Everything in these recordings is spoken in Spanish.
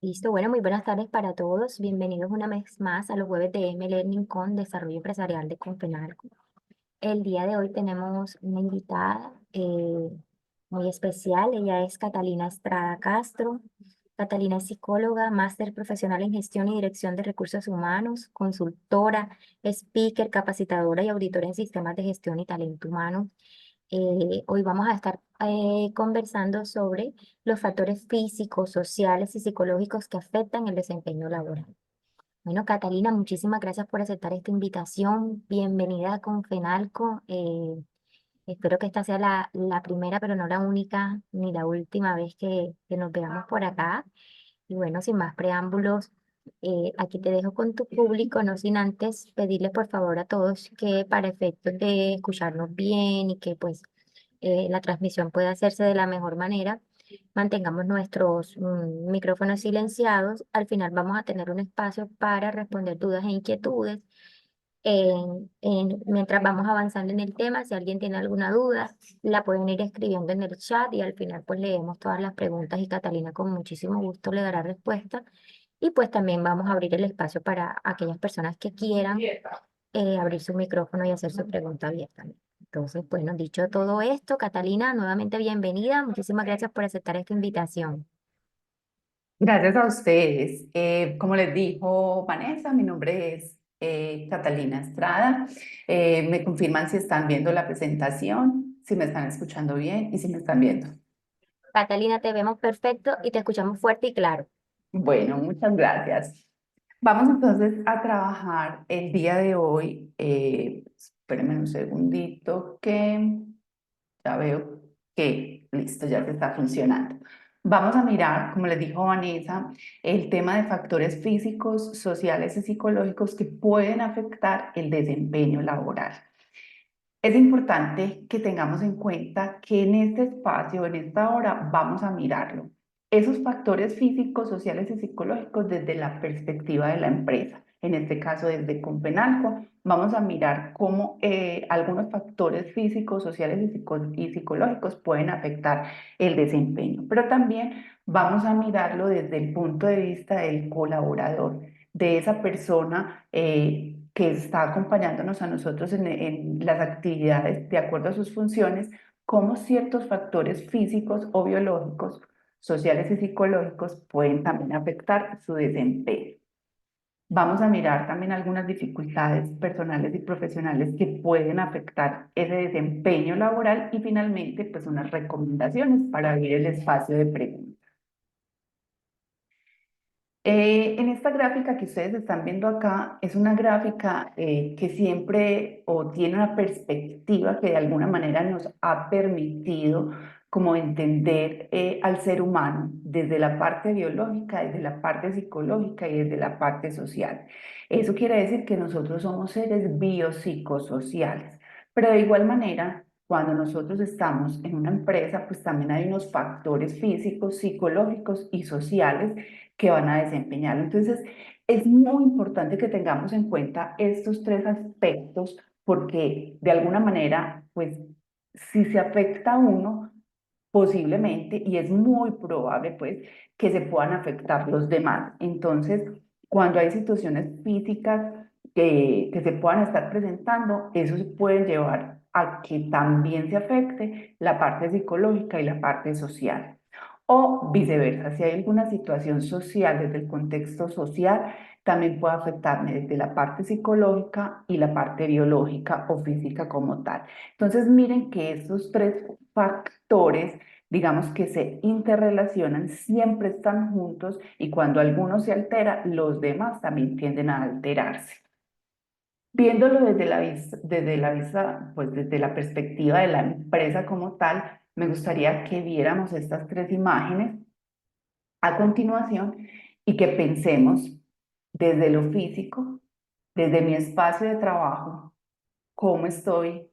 Listo, bueno, muy buenas tardes para todos. Bienvenidos una vez más a los jueves de M-Learning con Desarrollo Empresarial de Confenalco. El día de hoy tenemos una invitada muy especial. Ella es Catalina Estrada Castro. Catalina es psicóloga, máster profesional en gestión y dirección de recursos humanos, consultora, speaker, capacitadora y auditora en sistemas de gestión y talento humano. Hoy vamos a estar conversando sobre los factores físicos, sociales y psicológicos que afectan el desempeño laboral. Bueno, Catalina, muchísimas gracias por aceptar esta invitación. Bienvenida a Confenalco. Espero que esta sea la primera, pero no la única ni la última vez que nos veamos por acá. Y bueno, sin más preámbulos, aquí te dejo con tu público, no sin antes pedirles por favor a todos que para efectos de escucharnos bien y que pues la transmisión pueda hacerse de la mejor manera, mantengamos nuestros micrófonos silenciados. Al final vamos a tener un espacio para responder dudas e inquietudes. Mientras vamos avanzando en el tema, si alguien tiene alguna duda, la pueden ir escribiendo en el chat y al final pues leemos todas las preguntas y Catalina con muchísimo gusto le dará respuesta. Y pues también vamos a abrir el espacio para aquellas personas que quieran abrir su micrófono y hacer su pregunta abierta. Entonces, bueno, dicho todo esto, Catalina, nuevamente bienvenida. Muchísimas gracias por aceptar esta invitación. Gracias a ustedes. Como les dijo Vanessa, mi nombre es Catalina Estrada. Me confirman si están viendo la presentación, si me están escuchando bien y si me están viendo. Catalina, te vemos perfecto y te escuchamos fuerte y claro. Bueno, muchas gracias. Vamos entonces a trabajar el día de hoy. Espérenme un segundito que ya veo que listo, ya se está funcionando. Vamos a mirar, como les dijo Vanessa, el tema de factores físicos, sociales y psicológicos que pueden afectar el desempeño laboral. Es importante que tengamos en cuenta que en este espacio, en esta hora, vamos a mirarlo. Esos factores físicos, sociales y psicológicos desde la perspectiva de la empresa. En este caso, desde Compenalco, vamos a mirar cómo algunos factores físicos, sociales y psicológicos pueden afectar el desempeño. Pero también vamos a mirarlo desde el punto de vista del colaborador, de esa persona que está acompañándonos a nosotros en las actividades de acuerdo a sus funciones, cómo ciertos factores físicos o biológicos, sociales y psicológicos pueden también afectar su desempeño. Vamos a mirar también algunas dificultades personales y profesionales que pueden afectar ese desempeño laboral y finalmente pues unas recomendaciones para abrir el espacio de preguntas. En esta gráfica que ustedes están viendo acá, es una gráfica que siempre o tiene una perspectiva que de alguna manera nos ha permitido como entender al ser humano desde la parte biológica, desde la parte psicológica y desde la parte social. Eso quiere decir que nosotros somos seres biopsicosociales, pero de igual manera, cuando nosotros estamos en una empresa, pues también hay unos factores físicos, psicológicos y sociales que van a desempeñarlo. Entonces, es muy importante que tengamos en cuenta estos tres aspectos porque de alguna manera, pues, si se afecta a uno, posiblemente, y es muy probable, pues, que se puedan afectar los demás. Entonces, cuando hay situaciones físicas que se puedan estar presentando, eso se puede llevar a que también se afecte la parte psicológica y la parte social. O viceversa, si hay alguna situación social desde el contexto social, también puede afectarme desde la parte psicológica y la parte biológica o física como tal. Entonces, miren que estos tres factores, digamos que se interrelacionan, siempre están juntos y cuando alguno se altera, los demás también tienden a alterarse. Viéndolo desde la vista, pues desde la perspectiva de la empresa como tal, me gustaría que viéramos estas tres imágenes a continuación y que pensemos desde lo físico, desde mi espacio de trabajo, cómo estoy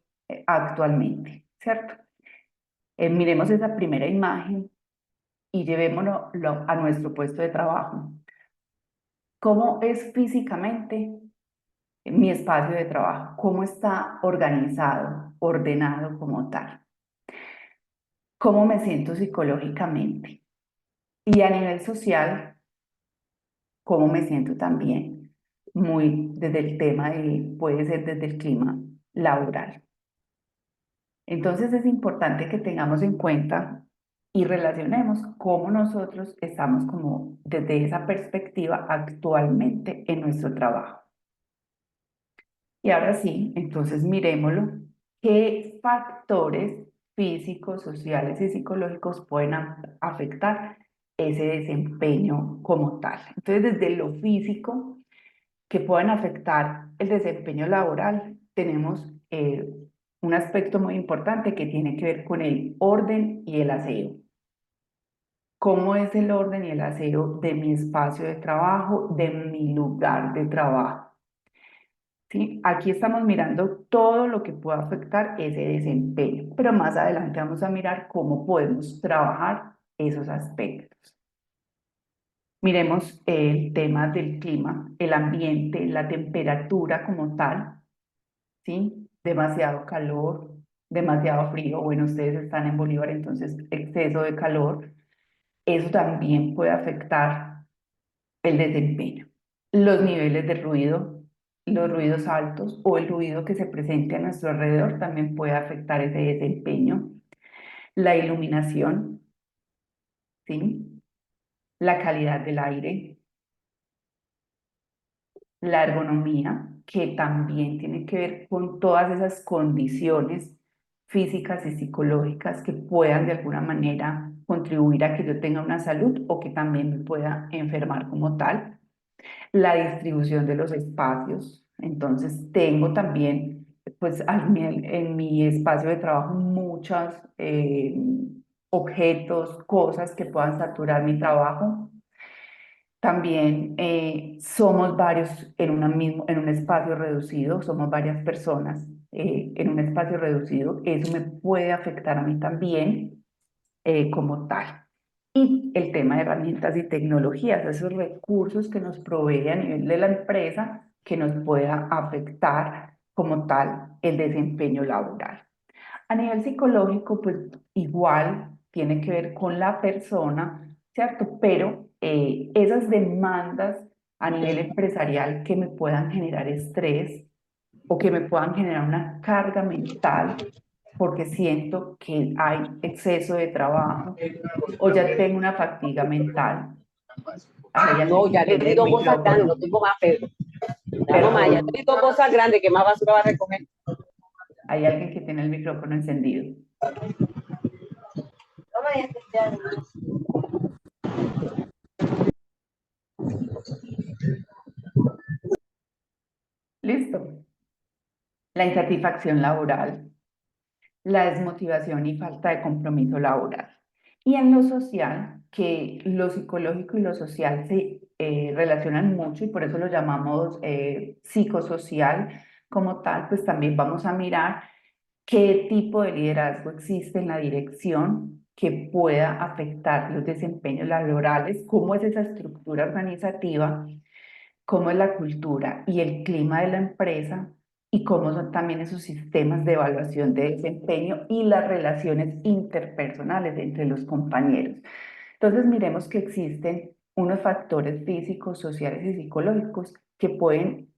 actualmente, ¿cierto? Miremos esa primera imagen y llevémoslo a nuestro puesto de trabajo. ¿Cómo es físicamente mi espacio de trabajo? ¿Cómo está organizado, ordenado como tal? ¿Cómo me siento psicológicamente? Y a nivel social, cómo me siento también, muy desde el tema de, puede ser desde el clima laboral. Entonces es importante que tengamos en cuenta y relacionemos cómo nosotros estamos como desde esa perspectiva actualmente en nuestro trabajo. Y ahora sí, entonces miremoslo. ¿Qué factores físicos, sociales y psicológicos pueden afectar ese desempeño como tal? Entonces, desde lo físico, que pueden afectar el desempeño laboral, tenemos un aspecto muy importante que tiene que ver con el orden y el aseo. ¿Cómo es el orden y el aseo de mi espacio de trabajo, de mi lugar de trabajo? ¿Sí? Aquí estamos mirando todo lo que puede afectar ese desempeño, pero más adelante vamos a mirar cómo podemos trabajar esos aspectos. Miremos el tema del clima, el ambiente, la temperatura como tal, ¿sí? Demasiado calor, demasiado frío. Bueno, ustedes están en Bolívar, entonces exceso de calor. Eso también puede afectar el desempeño. Los niveles de ruido, los ruidos altos o el ruido que se presente a nuestro alrededor también puede afectar ese desempeño. La iluminación, ¿sí? La calidad del aire, la ergonomía, que también tiene que ver con todas esas condiciones físicas y psicológicas que puedan de alguna manera contribuir a que yo tenga una salud o que también me pueda enfermar como tal. La distribución de los espacios. Entonces, tengo también, pues, en mi espacio de trabajo muchos objetos, cosas que puedan saturar mi trabajo. También somos varios en un espacio reducido, somos varias personas en un espacio reducido. Eso me puede afectar a mí también como tal. Y el tema de herramientas y tecnologías, esos recursos que nos provee a nivel de la empresa que nos pueda afectar como tal el desempeño laboral. A nivel psicológico, pues igual tiene que ver con la persona, ¿cierto? Pero esas demandas a nivel empresarial que me puedan generar estrés o que me puedan generar una carga mental porque siento que hay exceso de trabajo o ya tengo una fatiga mental. Hay alguien No, que ya le tiene di el dos bolsas grandes, no micrófono. tengo más, pero. Ya no más, ya le Perdón, di dos bolsas grandes que más basura va a recoger. hay alguien que tiene el micrófono encendido. Listo. La insatisfacción laboral, la desmotivación y falta de compromiso laboral. Y en lo social, que lo psicológico y lo social se relacionan mucho y por eso lo llamamos psicosocial como tal, pues también vamos a mirar qué tipo de liderazgo existe en la dirección que pueda afectar los desempeños laborales, cómo es esa estructura organizativa, cómo es la cultura y el clima de la empresa y cómo son también esos sistemas de evaluación de desempeño y las relaciones interpersonales entre los compañeros. Entonces, miremos que existen unos factores físicos, sociales y psicológicos que pueden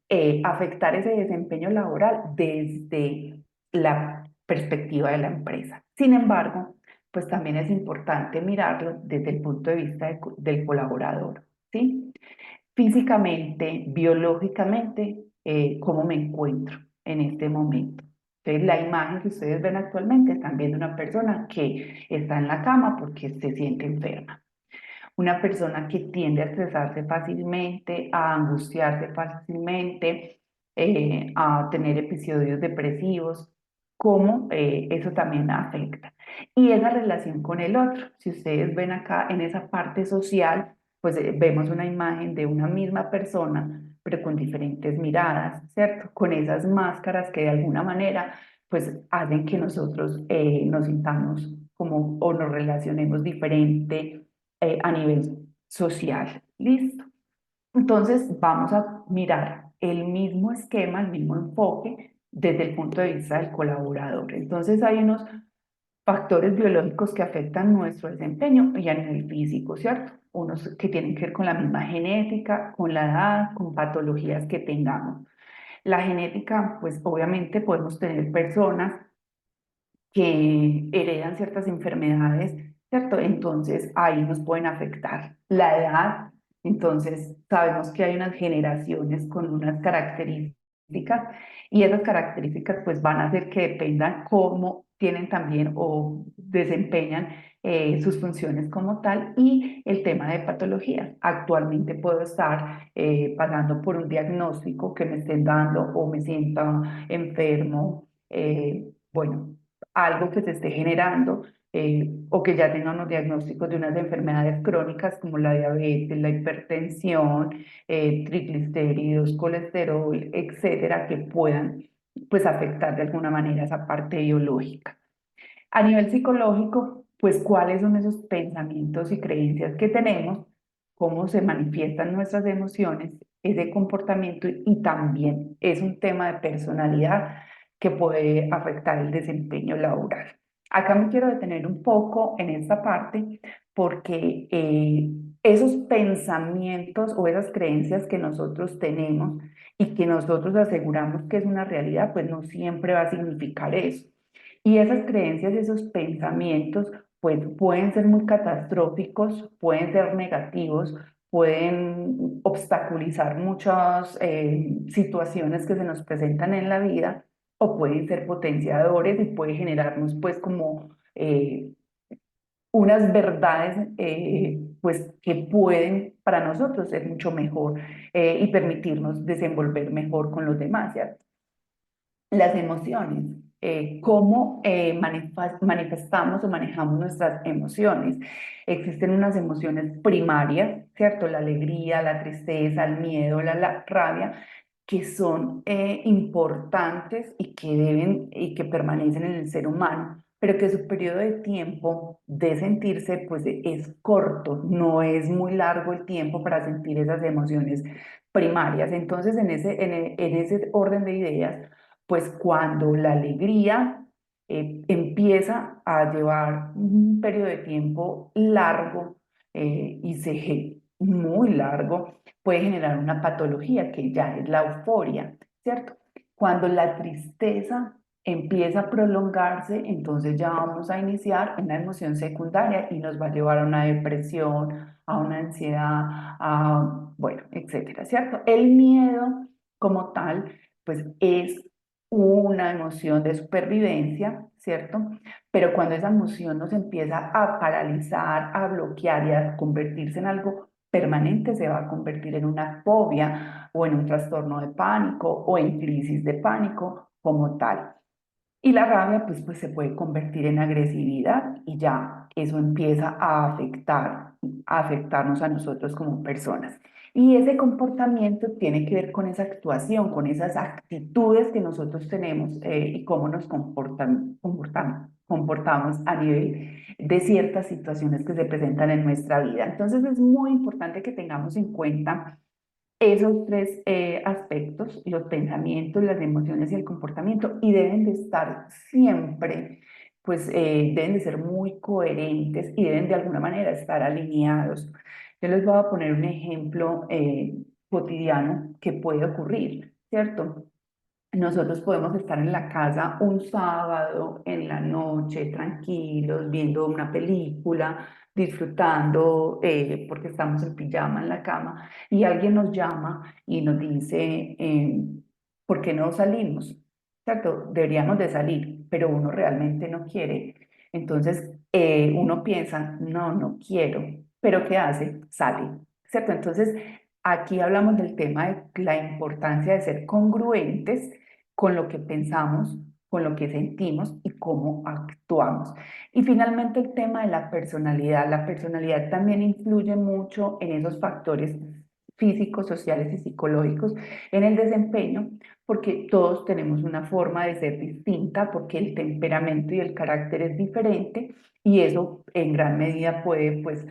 afectar ese desempeño laboral desde la perspectiva de la empresa. Sin embargo, pues también es importante mirarlo desde el punto de vista del colaborador, ¿sí? Físicamente, biológicamente, cómo me encuentro en este momento. Entonces, la imagen que ustedes ven actualmente están viendo una persona que está en la cama porque se siente enferma. Una persona que tiende a estresarse fácilmente, a angustiarse fácilmente, a tener episodios depresivos, cómo eso también afecta. Y esa relación con el otro, si ustedes ven acá en esa parte social, pues vemos una imagen de una misma persona, pero con diferentes miradas, ¿cierto? Con esas máscaras que de alguna manera, pues hacen que nosotros nos sintamos como o nos relacionemos diferente a nivel social. ¿Listo? Entonces vamos a mirar el mismo esquema, el mismo enfoque desde el punto de vista del colaborador. Entonces hay unos factores biológicos que afectan nuestro desempeño y a nivel físico, ¿cierto? Unos que tienen que ver con la misma genética, con la edad, con patologías que tengamos. La genética, pues obviamente podemos tener personas que heredan ciertas enfermedades, ¿cierto? Entonces ahí nos pueden afectar. La edad, entonces sabemos que hay unas generaciones con unas características y esas características pues van a hacer que dependan cómo tienen también o desempeñan sus funciones como tal y el tema de patologías. Actualmente puedo estar pasando por un diagnóstico que me estén dando o me sienta enfermo, bueno, algo que se esté generando o que ya tenga unos diagnósticos de unas enfermedades crónicas como la diabetes, la hipertensión, triglicéridos, colesterol, etcétera, que puedan pues afectar de alguna manera esa parte biológica. A nivel psicológico, pues cuáles son esos pensamientos y creencias que tenemos, cómo se manifiestan nuestras emociones, ese comportamiento y también es un tema de personalidad que puede afectar el desempeño laboral. Acá me quiero detener un poco en esta parte porque esos pensamientos o esas creencias que nosotros tenemos y que nosotros aseguramos que es una realidad, pues no siempre va a significar eso. Y esas creencias, esos pensamientos, pues pueden ser muy catastróficos, pueden ser negativos, pueden obstaculizar muchas situaciones que se nos presentan en la vida o pueden ser potenciadores y puede generarnos pues como unas verdades pues que pueden para nosotros ser mucho mejor y permitirnos desenvolver mejor con los demás, ¿cierto? Las emociones, cómo manifestamos o manejamos nuestras emociones. Existen unas emociones primarias, ¿cierto? La alegría, la tristeza, el miedo, la rabia, que son importantes y que deben y que permanecen en el ser humano, pero que su periodo de tiempo de sentirse pues es corto, no es muy largo el tiempo para sentir esas emociones primarias. Entonces, en ese orden de ideas, pues cuando la alegría empieza a llevar un periodo de tiempo largo y muy largo, puede generar una patología que ya es la euforia, ¿cierto? Cuando la tristeza empieza a prolongarse, entonces ya vamos a iniciar una emoción secundaria y nos va a llevar a una depresión, a una ansiedad, a, bueno, etcétera, ¿cierto? El miedo como tal, pues es una emoción de supervivencia, ¿cierto? Pero cuando esa emoción nos empieza a paralizar, a bloquear y a convertirse en algo permanente, se va a convertir en una fobia o en un trastorno de pánico o en crisis de pánico como tal. Y la rabia, pues se puede convertir en agresividad y ya eso empieza a afectarnos a nosotros como personas. Y ese comportamiento tiene que ver con esa actuación, con esas actitudes que nosotros tenemos y cómo nos comportamos a nivel de ciertas situaciones que se presentan en nuestra vida. Entonces es muy importante que tengamos en cuenta esos tres aspectos, los pensamientos, las emociones y el comportamiento, y deben de estar siempre, pues deben de ser muy coherentes y deben de alguna manera estar alineados. Yo les voy a poner un ejemplo cotidiano que puede ocurrir, ¿cierto? Nosotros podemos estar en la casa un sábado en la noche, tranquilos, viendo una película, disfrutando porque estamos en pijama en la cama y alguien nos llama y nos dice, ¿por qué no salimos? ¿Cierto? Deberíamos de salir, pero uno realmente no quiere. Entonces uno piensa, no, no quiero, pero ¿qué hace? Sale, ¿cierto? Entonces aquí hablamos del tema de la importancia de ser congruentes con lo que pensamos, con lo que sentimos y cómo actuamos. Y finalmente el tema de la personalidad. La personalidad también influye mucho en esos factores físicos, sociales y psicológicos en el desempeño, porque todos tenemos una forma de ser distinta, porque el temperamento y el carácter es diferente y eso en gran medida puede pues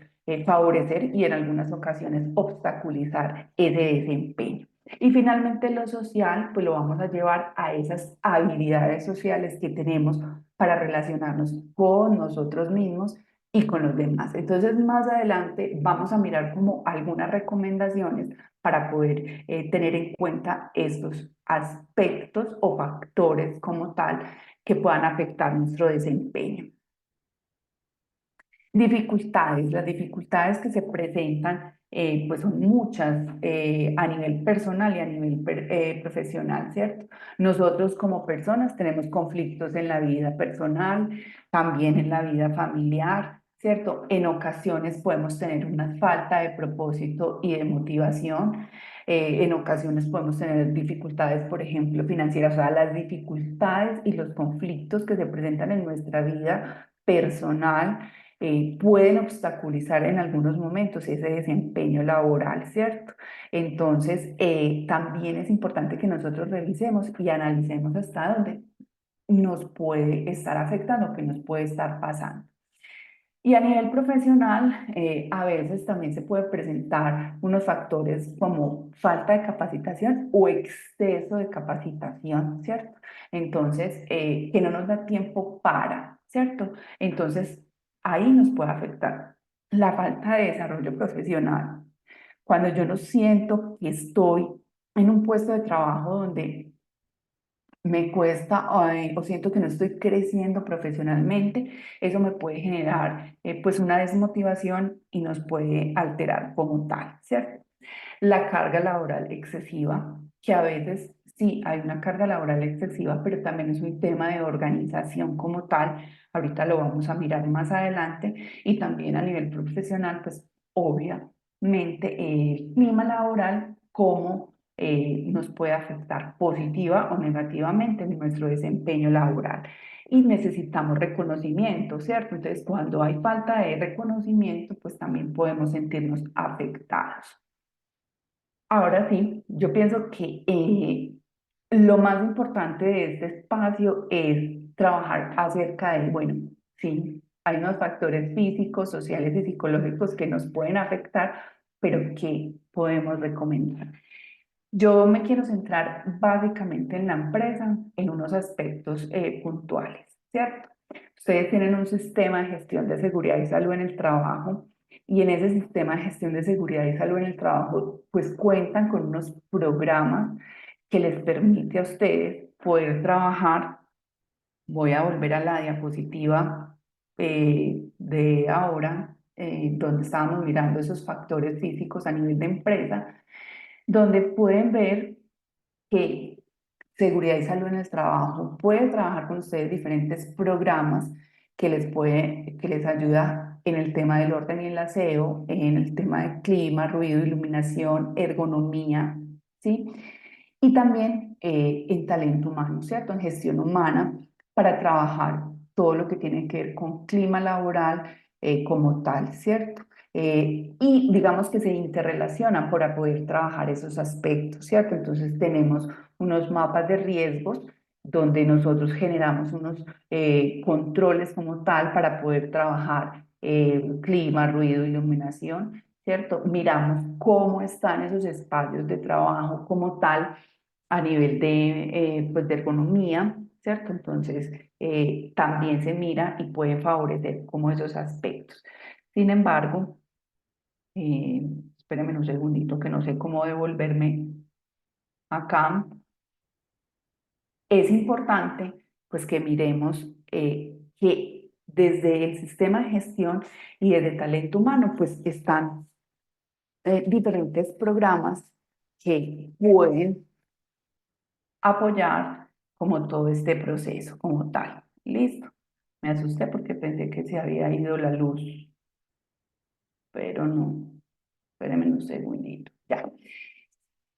favorecer y en algunas ocasiones obstaculizar ese desempeño. Y finalmente lo social, pues lo vamos a llevar a esas habilidades sociales que tenemos para relacionarnos con nosotros mismos y con los demás. Entonces, más adelante vamos a mirar como algunas recomendaciones para poder tener en cuenta estos aspectos o factores como tal que puedan afectar nuestro desempeño. Dificultades, las dificultades que se presentan pues son muchas a nivel personal y a nivel profesional, ¿cierto? Nosotros como personas tenemos conflictos en la vida personal, también en la vida familiar, ¿cierto? En ocasiones podemos tener una falta de propósito y de motivación. En ocasiones podemos tener dificultades, por ejemplo, financieras, o sea, las dificultades y los conflictos que se presentan en nuestra vida personal pueden obstaculizar en algunos momentos ese desempeño laboral, ¿cierto? Entonces, también es importante que nosotros revisemos y analicemos hasta dónde nos puede estar afectando, qué nos puede estar pasando. Y a nivel profesional, a veces también se puede presentar unos factores como falta de capacitación o exceso de capacitación, ¿cierto? Entonces, que no nos da tiempo para, ¿cierto? Entonces, ahí nos puede afectar la falta de desarrollo profesional. Cuando yo no siento que estoy en un puesto de trabajo donde me cuesta o siento que no estoy creciendo profesionalmente, eso me puede generar pues una desmotivación y nos puede alterar como tal, ¿cierto? La carga laboral excesiva, que a veces sí hay una carga laboral excesiva, pero también es un tema de organización como tal. Ahorita lo vamos a mirar más adelante y también a nivel profesional, pues obviamente el clima laboral, cómo nos puede afectar positiva o negativamente en nuestro desempeño laboral. Y necesitamos reconocimiento, ¿cierto? Entonces, cuando hay falta de reconocimiento, pues también podemos sentirnos afectados. Ahora sí, yo pienso que lo más importante de este espacio es trabajar acerca de, bueno, sí, hay unos factores físicos, sociales y psicológicos que nos pueden afectar, pero ¿qué podemos recomendar? Yo me quiero centrar básicamente en la empresa, en unos aspectos puntuales, ¿cierto? Ustedes tienen un sistema de gestión de seguridad y salud en el trabajo y en ese sistema de gestión de seguridad y salud en el trabajo, pues cuentan con unos programas que les permite a ustedes poder trabajar. Voy a volver a la diapositiva de ahora, donde estábamos mirando esos factores físicos a nivel de empresa, donde pueden ver que seguridad y salud en el trabajo puede trabajar con ustedes diferentes programas que les ayuda en el tema del orden y el aseo, en el tema de clima, ruido, iluminación, ergonomía, ¿sí? Y también en talento humano, ¿cierto? En gestión humana para trabajar todo lo que tiene que ver con clima laboral como tal, ¿cierto? Y digamos que se interrelacionan para poder trabajar esos aspectos, ¿cierto? Entonces tenemos unos mapas de riesgos donde nosotros generamos unos controles como tal para poder trabajar clima, ruido, iluminación, ¿cierto? Miramos cómo están esos espacios de trabajo como tal a nivel de, pues de ergonomía, ¿cierto? Entonces, también se mira y puede favorecer como esos aspectos. Sin embargo, eh, espérenme un segundito que no sé cómo devolverme acá. Es importante pues que miremos que desde el sistema de gestión y desde talento humano pues están diferentes programas que pueden apoyar como todo este proceso como tal. Listo. Me asusté porque pensé que se había ido la luz, pero no. Espérenme un segundito. Ya.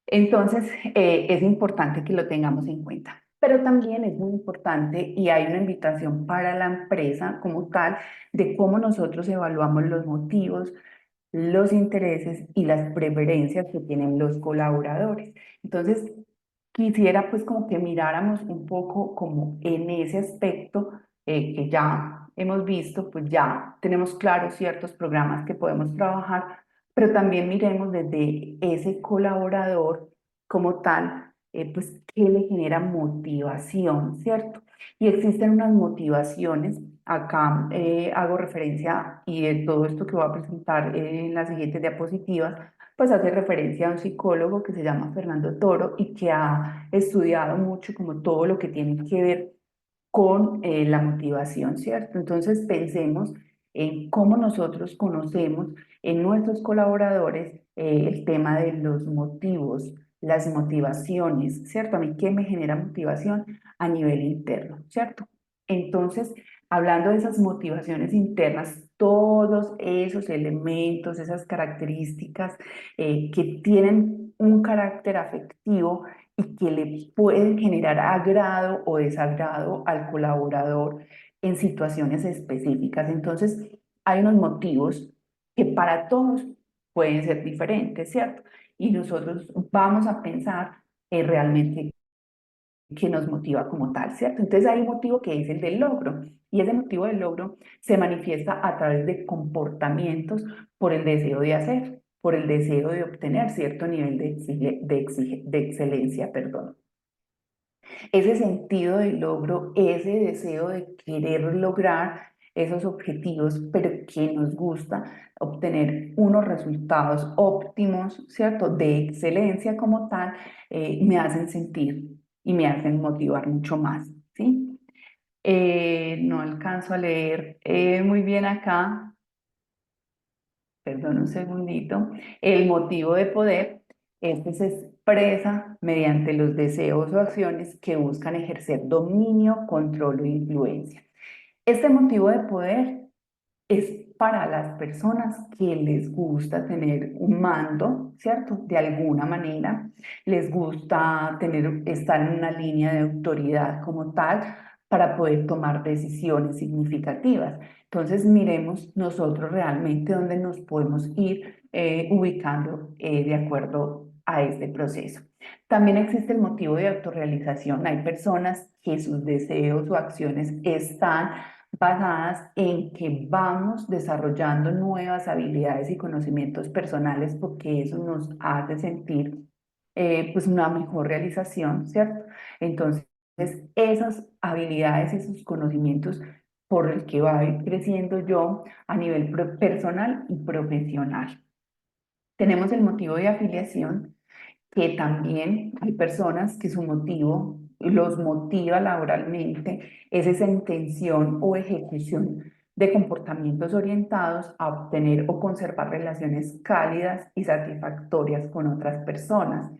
Entonces, es importante que lo tengamos en cuenta. Pero también es muy importante y hay una invitación para la empresa como tal de cómo nosotros evaluamos los motivos, los intereses y las preferencias que tienen los colaboradores. Entonces, quisiera pues como que miráramos un poco como en ese aspecto que ya hemos visto, pues ya tenemos claros ciertos programas que podemos trabajar, pero también miremos desde ese colaborador como tal, pues, ¿qué le genera motivación, cierto? Y existen unas motivaciones, acá hago referencia y de todo esto que voy a presentar en las siguientes diapositivas, pues hace referencia a un psicólogo que se llama Fernando Toro y que ha estudiado mucho como todo lo que tiene que ver con la motivación, ¿cierto? Entonces pensemos en cómo nosotros conocemos en nuestros colaboradores el tema de los motivos, las motivaciones, ¿cierto? A mí, ¿qué me genera motivación a nivel interno, ¿cierto? Entonces, hablando de esas motivaciones internas, todos esos elementos, esas características que tienen un carácter afectivo y que le pueden generar agrado o desagrado al colaborador en situaciones específicas. Entonces, hay unos motivos que para todos pueden ser diferentes, ¿cierto? Y nosotros vamos a pensar realmente qué nos motiva como tal, ¿cierto? Entonces hay un motivo que es el del logro, y ese motivo del logro se manifiesta a través de comportamientos por el deseo de hacer, por el deseo de obtener cierto nivel de excelencia, perdón. Ese sentido de logro, ese deseo de querer lograr esos objetivos, pero que nos gusta obtener unos resultados óptimos, ¿cierto? De excelencia como tal, me hacen sentir y me hacen motivar mucho más, ¿sí? No alcanzo a leer muy bien acá, perdón un segundito. El motivo de poder, este se expresa mediante los deseos o acciones que buscan ejercer dominio, control o influencia. Este motivo de poder es para las personas que les gusta tener un mando, ¿cierto? De alguna manera, les gusta estar en una línea de autoridad como tal para poder tomar decisiones significativas. Entonces, miremos nosotros realmente dónde nos podemos ir ubicando de acuerdo a este proceso. También existe el motivo de autorrealización. Hay personas que sus deseos o acciones están basadas en que vamos desarrollando nuevas habilidades y conocimientos personales porque eso nos hace sentir pues una mejor realización, ¿cierto? Entonces, esas habilidades y esos conocimientos por el que va a ir creciendo yo a nivel personal y profesional. Tenemos el motivo de afiliación, que también hay personas que su motivo los motiva laboralmente, es esa intención o ejecución de comportamientos orientados a obtener o conservar relaciones cálidas y satisfactorias con otras personas.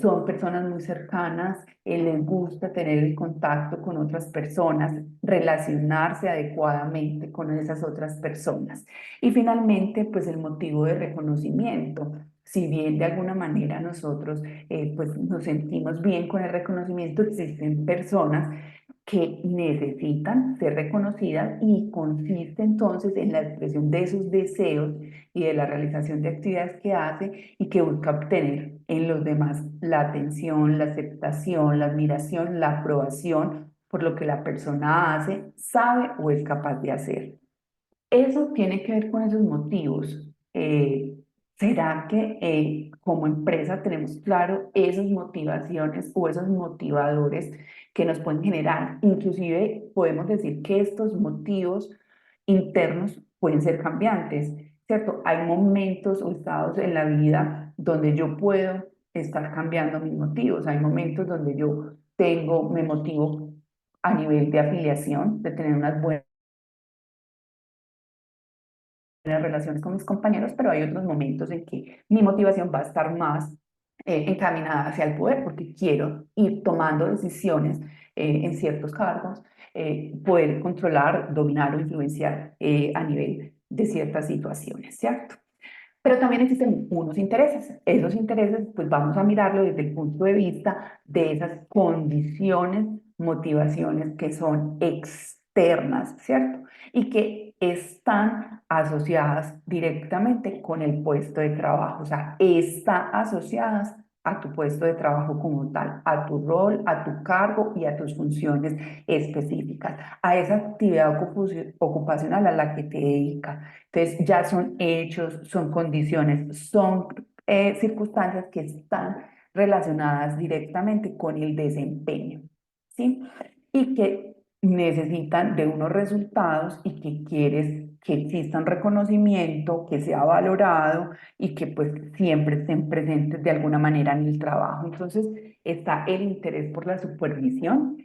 Son personas muy cercanas, les gusta tener el contacto con otras personas, relacionarse adecuadamente con esas otras personas. Y finalmente, pues el motivo de reconocimiento. Si bien de alguna manera nosotros pues nos sentimos bien con el reconocimiento, existen personas que necesitan ser reconocidas y consiste entonces en la expresión de sus deseos y de la realización de actividades que hace y que busca obtener en los demás la atención, la aceptación, la admiración, la aprobación por lo que la persona hace, sabe o es capaz de hacer. Eso tiene que ver con esos motivos. ¿Será que como empresa tenemos claro esas motivaciones o esos motivadores que nos pueden generar? Inclusive podemos decir que estos motivos internos pueden ser cambiantes, ¿cierto? Hay momentos o estados en la vida donde yo puedo estar cambiando mis motivos. Hay momentos donde yo me motivo a nivel de afiliación, de tener unas buenas relaciones con mis compañeros, pero hay otros momentos en que mi motivación va a estar más encaminada hacia el poder, porque quiero ir tomando decisiones en ciertos cargos, poder controlar, dominar o influenciar a nivel de ciertas situaciones, ¿cierto? Pero también existen unos intereses. Esos intereses, pues vamos a mirarlo desde el punto de vista de esas condiciones, motivaciones que son externas, ¿cierto? Y que están asociadas directamente con el puesto de trabajo, o sea, están asociadas a tu puesto de trabajo como tal, a tu rol, a tu cargo y a tus funciones específicas, a esa actividad ocupacional a la que te dedicas. Entonces ya son hechos, son condiciones, son circunstancias que están relacionadas directamente con el desempeño, ¿sí? Y que necesitan de unos resultados y que quieres que exista un reconocimiento, que sea valorado y que pues siempre estén presentes de alguna manera en el trabajo. Entonces está el interés por la supervisión.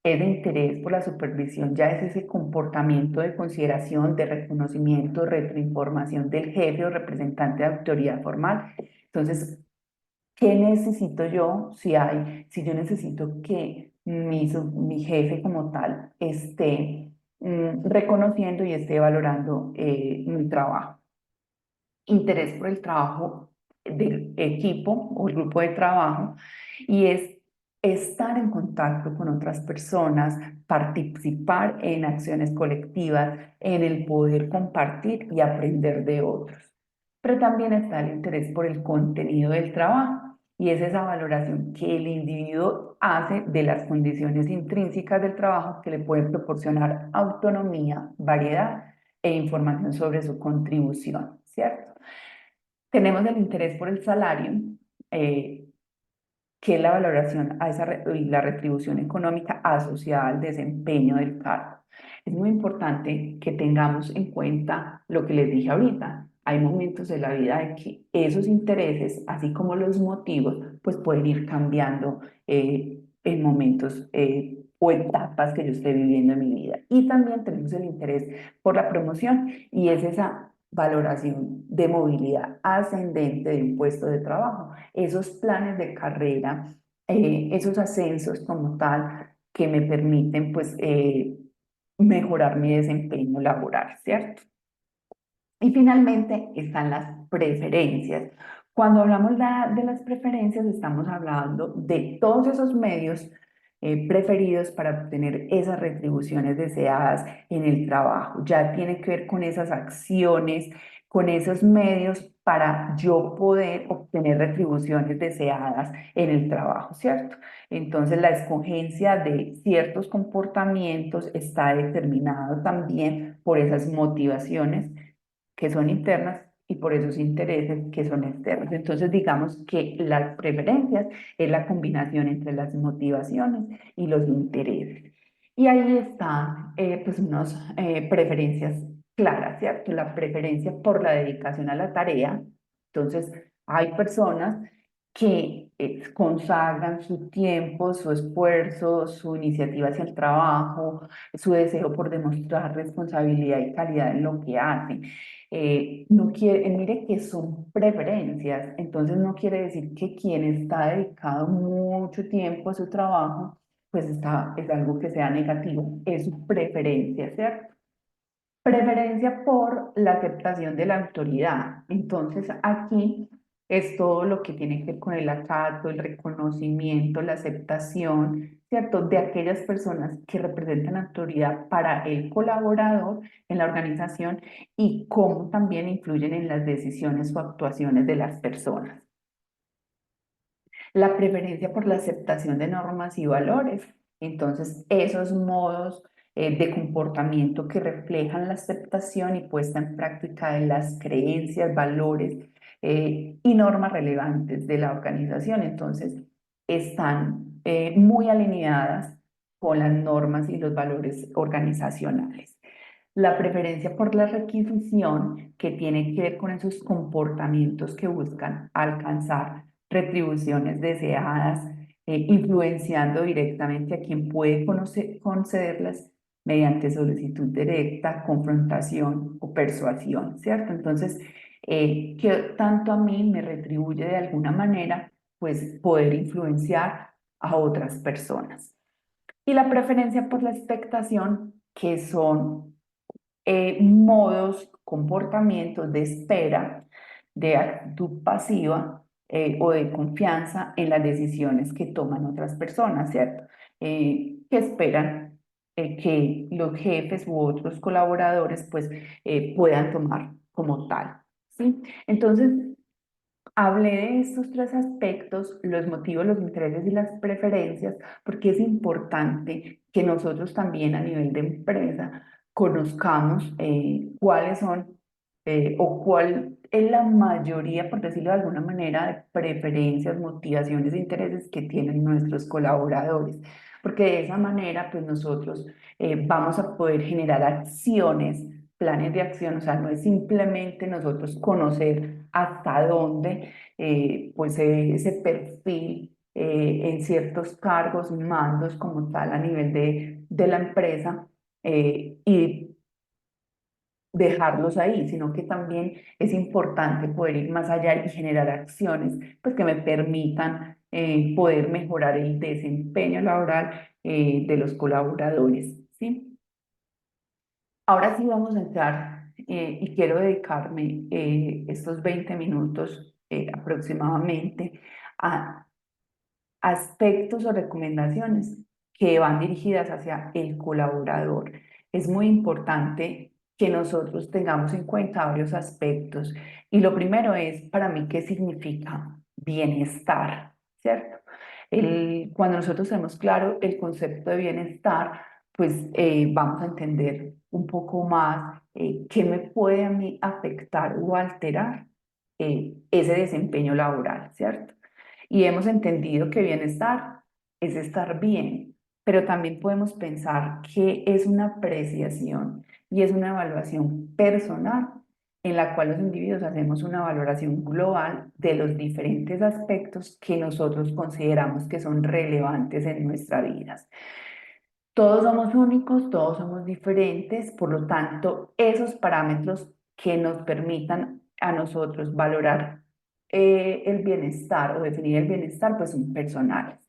Ese interés por la supervisión ya es ese comportamiento de consideración, de reconocimiento, retroinformación del jefe o representante de autoridad formal. Entonces, ¿qué necesito yo si yo necesito que mi jefe como tal esté reconociendo y esté valorando mi trabajo? Interés por el trabajo del equipo o el grupo de trabajo y es estar en contacto con otras personas, participar en acciones colectivas, en el poder compartir y aprender de otros. Pero también está el interés por el contenido del trabajo y es esa valoración que el individuo hace de las condiciones intrínsecas del trabajo que le pueden proporcionar autonomía, variedad e información sobre su contribución, ¿cierto? Tenemos el interés por el salario, eh, que es la valoración a y la retribución económica asociada al desempeño del cargo. Es muy importante que tengamos en cuenta lo que les dije ahorita. Hay momentos de la vida en que esos intereses, así como los motivos, pues pueden ir cambiando en momentos o etapas que yo esté viviendo en mi vida. Y también tenemos el interés por la promoción y es esa valoración de movilidad ascendente de un puesto de trabajo, esos planes de carrera, esos ascensos como tal que me permiten pues mejorar mi desempeño laboral, ¿cierto? Y finalmente están las preferencias. Cuando hablamos de las preferencias, estamos hablando de todos esos medios preferidos para obtener esas retribuciones deseadas en el trabajo. Ya tiene que ver con esas acciones, con esos medios para yo poder obtener retribuciones deseadas en el trabajo, ¿cierto? Entonces, la escogencia de ciertos comportamientos está determinado también por esas motivaciones que son internas y por esos intereses que son externos. Entonces, digamos que las preferencias es la combinación entre las motivaciones y los intereses. Y ahí están, pues, unas preferencias claras, ¿cierto? La preferencia por la dedicación a la tarea. Entonces, hay personas que consagran su tiempo, su esfuerzo, su iniciativa hacia el trabajo, su deseo por demostrar responsabilidad y calidad en lo que hacen. No quiere, mire que son preferencias, entonces no quiere decir que quien está dedicado mucho tiempo a su trabajo, pues es algo que sea negativo, es su preferencia, ¿cierto? Preferencia por la aceptación de la autoridad. Entonces, aquí es todo lo que tiene que ver con el acato, el reconocimiento, la aceptación, ¿cierto? De aquellas personas que representan autoridad para el colaborador en la organización y cómo también influyen en las decisiones o actuaciones de las personas. La preferencia por la aceptación de normas y valores. Entonces, esos modos de comportamiento que reflejan la aceptación y puesta en práctica de las creencias, valores y normas relevantes de la organización. Entonces, están muy alineadas con las normas y los valores organizacionales. La preferencia por la requisición, que tiene que ver con esos comportamientos que buscan alcanzar retribuciones deseadas, influenciando directamente a quien puede concederlas mediante solicitud directa, confrontación o persuasión, ¿cierto? Entonces, que tanto a mí me retribuye de alguna manera, pues poder influenciar a otras personas. Y la preferencia por la expectación, que son modos, comportamientos de espera, de actitud pasiva o de confianza en las decisiones que toman otras personas, ¿cierto? Que esperan que los jefes u otros colaboradores pues puedan tomar como tal, ¿sí? Entonces, hablé de estos tres aspectos, los motivos, los intereses y las preferencias, porque es importante que nosotros también a nivel de empresa conozcamos cuáles son o cuál es la mayoría, por decirlo de alguna manera, de preferencias, motivaciones e intereses que tienen nuestros colaboradores, porque de esa manera, pues nosotros vamos a poder generar acciones, planes de acción, o sea, no es simplemente nosotros conocer hasta dónde, pues ese perfil en ciertos cargos, mandos como tal a nivel de la empresa, y dejarlos ahí, sino que también es importante poder ir más allá y generar acciones pues, que me permitan poder mejorar el desempeño laboral de los colaboradores, ¿sí? Ahora sí vamos a entrar y quiero dedicarme estos 20 minutos aproximadamente a aspectos o recomendaciones que van dirigidas hacia el colaborador. Es muy importante que nosotros tengamos en cuenta varios aspectos. Y lo primero es, para mí, ¿qué significa bienestar? ¿Cierto? Cuando nosotros tenemos claro el concepto de bienestar, pues vamos a entender un poco más qué me puede a mí afectar o alterar ese desempeño laboral, ¿cierto? Y hemos entendido que bienestar es estar bien, pero también podemos pensar que es una apreciación y es una evaluación personal en la cual los individuos hacemos una valoración global de los diferentes aspectos que nosotros consideramos que son relevantes en nuestra vida. Todos somos únicos, todos somos diferentes, por lo tanto, esos parámetros que nos permitan a nosotros valorar el bienestar o definir el bienestar, pues son personales.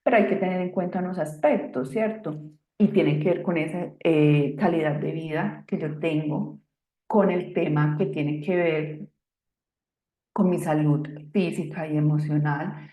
Pero hay que tener en cuenta unos aspectos, ¿cierto? Y tienen que ver con esa calidad de vida que yo tengo, con el tema que tiene que ver con mi salud física y emocional,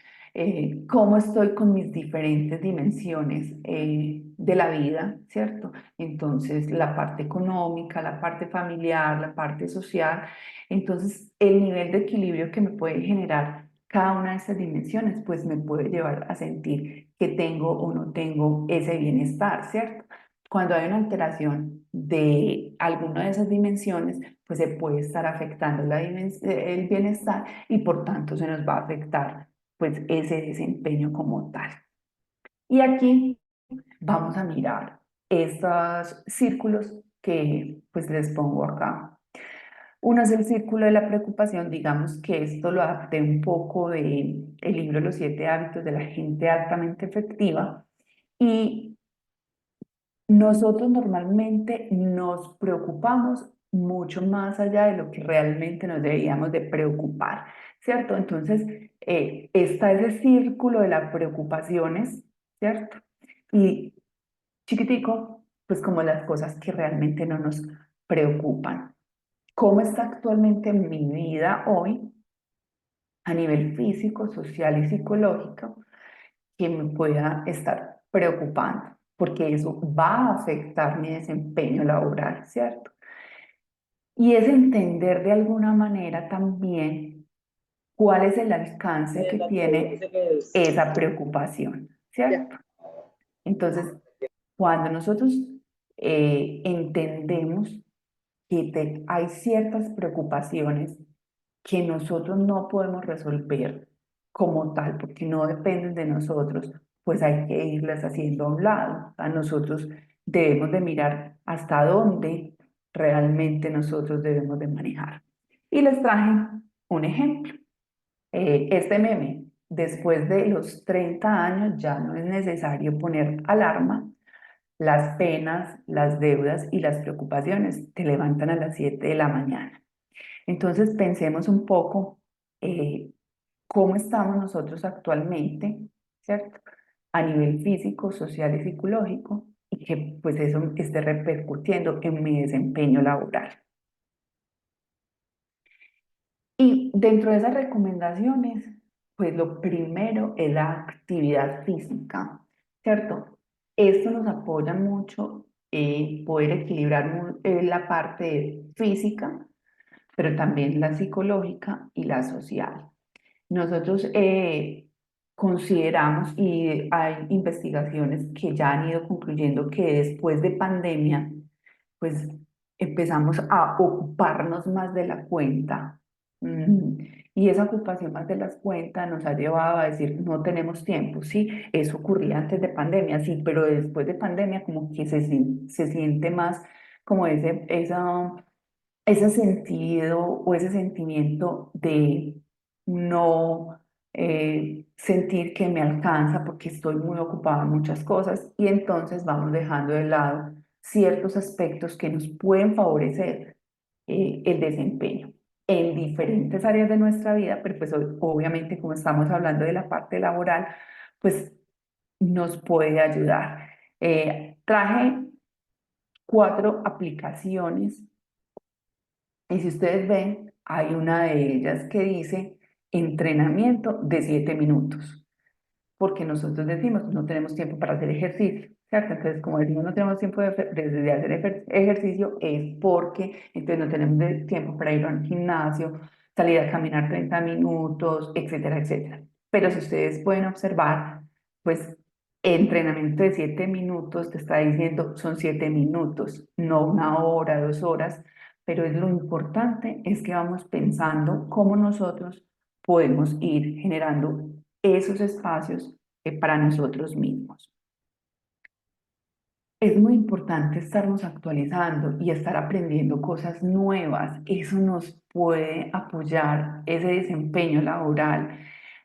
cómo estoy con mis diferentes dimensiones de la vida, ¿cierto? Entonces, la parte económica, la parte familiar, la parte social. Entonces, el nivel de equilibrio que me puede generar cada una de esas dimensiones, pues me puede llevar a sentir que tengo o no tengo ese bienestar, ¿cierto? Cuando hay una alteración de alguna de esas dimensiones, pues se puede estar afectando el bienestar y por tanto se nos va a afectar pues ese desempeño como tal. Y aquí vamos a mirar estos círculos que pues les pongo acá. Uno es el círculo de la preocupación, digamos que esto lo adapté un poco del libro Los 7 hábitos de la gente altamente efectiva, y nosotros normalmente nos preocupamos mucho más allá de lo que realmente nos deberíamos de preocupar, ¿cierto? Entonces, está ese círculo de las preocupaciones, ¿cierto? Y chiquitico, pues como las cosas que realmente no nos preocupan. ¿Cómo está actualmente mi vida hoy a nivel físico, social y psicológico que me pueda estar preocupando? Porque eso va a afectar mi desempeño laboral, ¿cierto? Y es entender de alguna manera también cuál es el alcance que tiene esa preocupación, ¿cierto? Entonces, cuando nosotros entendemos que hay ciertas preocupaciones que nosotros no podemos resolver como tal, porque no dependen de nosotros, pues hay que irlas haciendo a un lado. A nosotros debemos de mirar hasta dónde realmente nosotros debemos de manejar. Y les traje un ejemplo. Este meme, después de los 30 años ya no es necesario poner alarma. Las penas, las deudas y las preocupaciones te levantan a las 7 de la mañana. Entonces pensemos un poco cómo estamos nosotros actualmente, ¿cierto? A nivel físico, social y psicológico, y que pues eso esté repercutiendo en mi desempeño laboral. Y dentro de esas recomendaciones, pues lo primero es la actividad física, ¿cierto? Esto nos apoya mucho poder equilibrar la parte física, pero también la psicológica y la social. Nosotros consideramos, y hay investigaciones que ya han ido concluyendo, que después de pandemia, pues empezamos a ocuparnos más de la cuenta Mm, Y esa ocupación más de las cuentas nos ha llevado a decir, no tenemos tiempo, sí, eso ocurría antes de pandemia, sí, pero después de pandemia como que se siente más como ese sentido o ese sentimiento de no sentir que me alcanza porque estoy muy ocupada en muchas cosas y entonces vamos dejando de lado ciertos aspectos que nos pueden favorecer el desempeño en diferentes áreas de nuestra vida, pero pues obviamente como estamos hablando de la parte laboral, pues nos puede ayudar. Traje 4 aplicaciones y si ustedes ven, hay una de ellas que dice entrenamiento de 7 minutos porque nosotros decimos, no tenemos tiempo para hacer ejercicio, ¿cierto? Entonces, como decimos, no tenemos tiempo de hacer ejercicio, es porque entonces no tenemos tiempo para ir a un gimnasio, salir a caminar 30 minutos, etcétera, etcétera. Pero si ustedes pueden observar, pues entrenamiento de 7 minutos te está diciendo son 7 minutos, no 1 hora, 2 horas, pero es lo importante es que vamos pensando cómo nosotros podemos ir generando esos espacios para nosotros mismos. Es muy importante estarnos actualizando y estar aprendiendo cosas nuevas. Eso nos puede apoyar ese desempeño laboral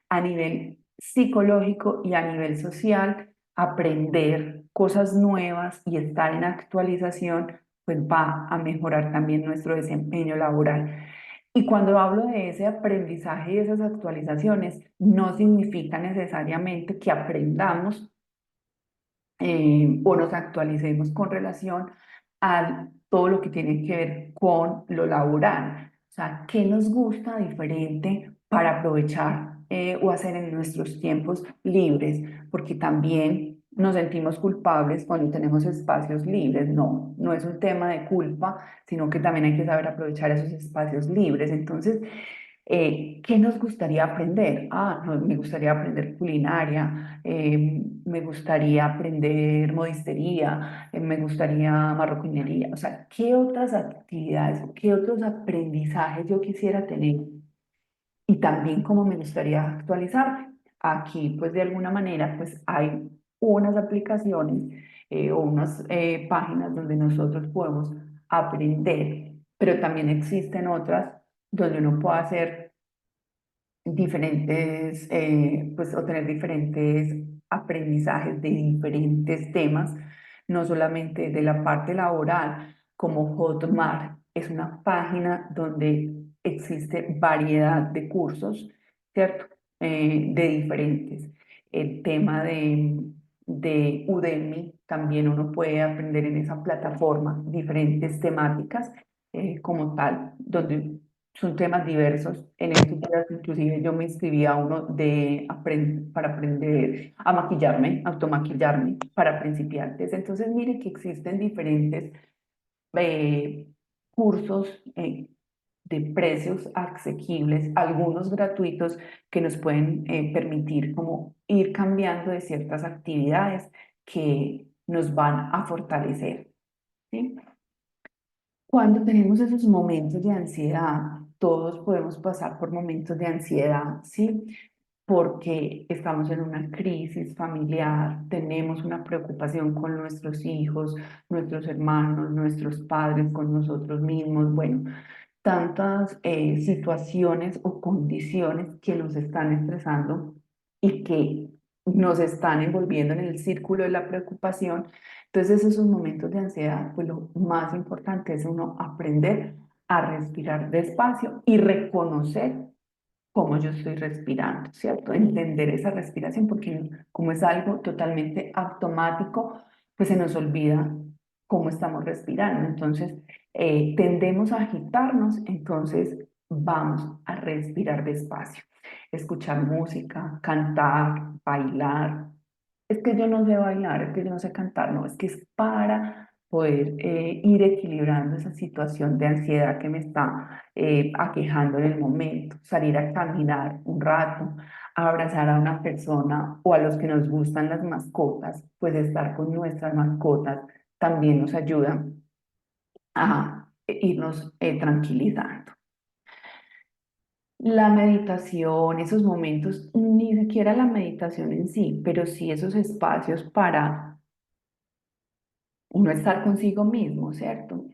a nivel psicológico y a nivel social. Aprender cosas nuevas y estar en actualización, pues va a mejorar también nuestro desempeño laboral. Y cuando hablo de ese aprendizaje y esas actualizaciones, no significa necesariamente que aprendamos o nos actualicemos con relación a todo lo que tiene que ver con lo laboral. O sea, ¿qué nos gusta diferente para aprovechar o hacer en nuestros tiempos libres? Porque también nos sentimos culpables cuando tenemos espacios libres. No, no es un tema de culpa, sino que también hay que saber aprovechar esos espacios libres. Entonces, ¿qué nos gustaría aprender? Me gustaría aprender culinaria, me gustaría aprender modistería, me gustaría marroquinería. O sea, ¿qué otras actividades, qué otros aprendizajes yo quisiera tener? Y también cómo me gustaría actualizar. Aquí, pues de alguna manera, pues hay unas aplicaciones o unas páginas donde nosotros podemos aprender, pero también existen otras donde uno puede hacer diferentes, pues obtener diferentes aprendizajes de diferentes temas, no solamente de la parte laboral, como Hotmart es una página donde existe variedad de cursos, ¿cierto? De diferentes. El tema de Udemy, también uno puede aprender en esa plataforma diferentes temáticas como tal, donde son temas diversos. En estos días, inclusive, yo me inscribí a uno para aprender a maquillarme, automaquillarme para principiantes. Entonces, mire que existen diferentes eh, cursos de precios asequibles, algunos gratuitos, que nos pueden permitir como ir cambiando de ciertas actividades que nos van a fortalecer, ¿sí? Cuando tenemos esos momentos de ansiedad, todos podemos pasar por momentos de ansiedad, ¿sí? Porque estamos en una crisis familiar, tenemos una preocupación con nuestros hijos, nuestros hermanos, nuestros padres, con nosotros mismos, bueno, tantas situaciones o condiciones que nos están estresando y que nos están envolviendo en el círculo de la preocupación. Entonces, esos momentos de ansiedad, pues lo más importante es uno aprender a respirar despacio y reconocer cómo yo estoy respirando, ¿cierto? Entender esa respiración, porque como es algo totalmente automático, pues se nos olvida cómo estamos respirando. Entonces, tendemos a agitarnos, entonces vamos a respirar despacio, escuchar música, cantar, bailar. Es que yo no sé bailar, es que yo no sé cantar, no, es que es para poder ir equilibrando esa situación de ansiedad que me está aquejando en el momento, salir a caminar un rato, abrazar a una persona o a los que nos gustan las mascotas, pues estar con nuestras mascotas también nos ayuda a irnos tranquilizando. La meditación, esos momentos, ni siquiera la meditación en sí, pero sí esos espacios para uno estar consigo mismo, ¿cierto?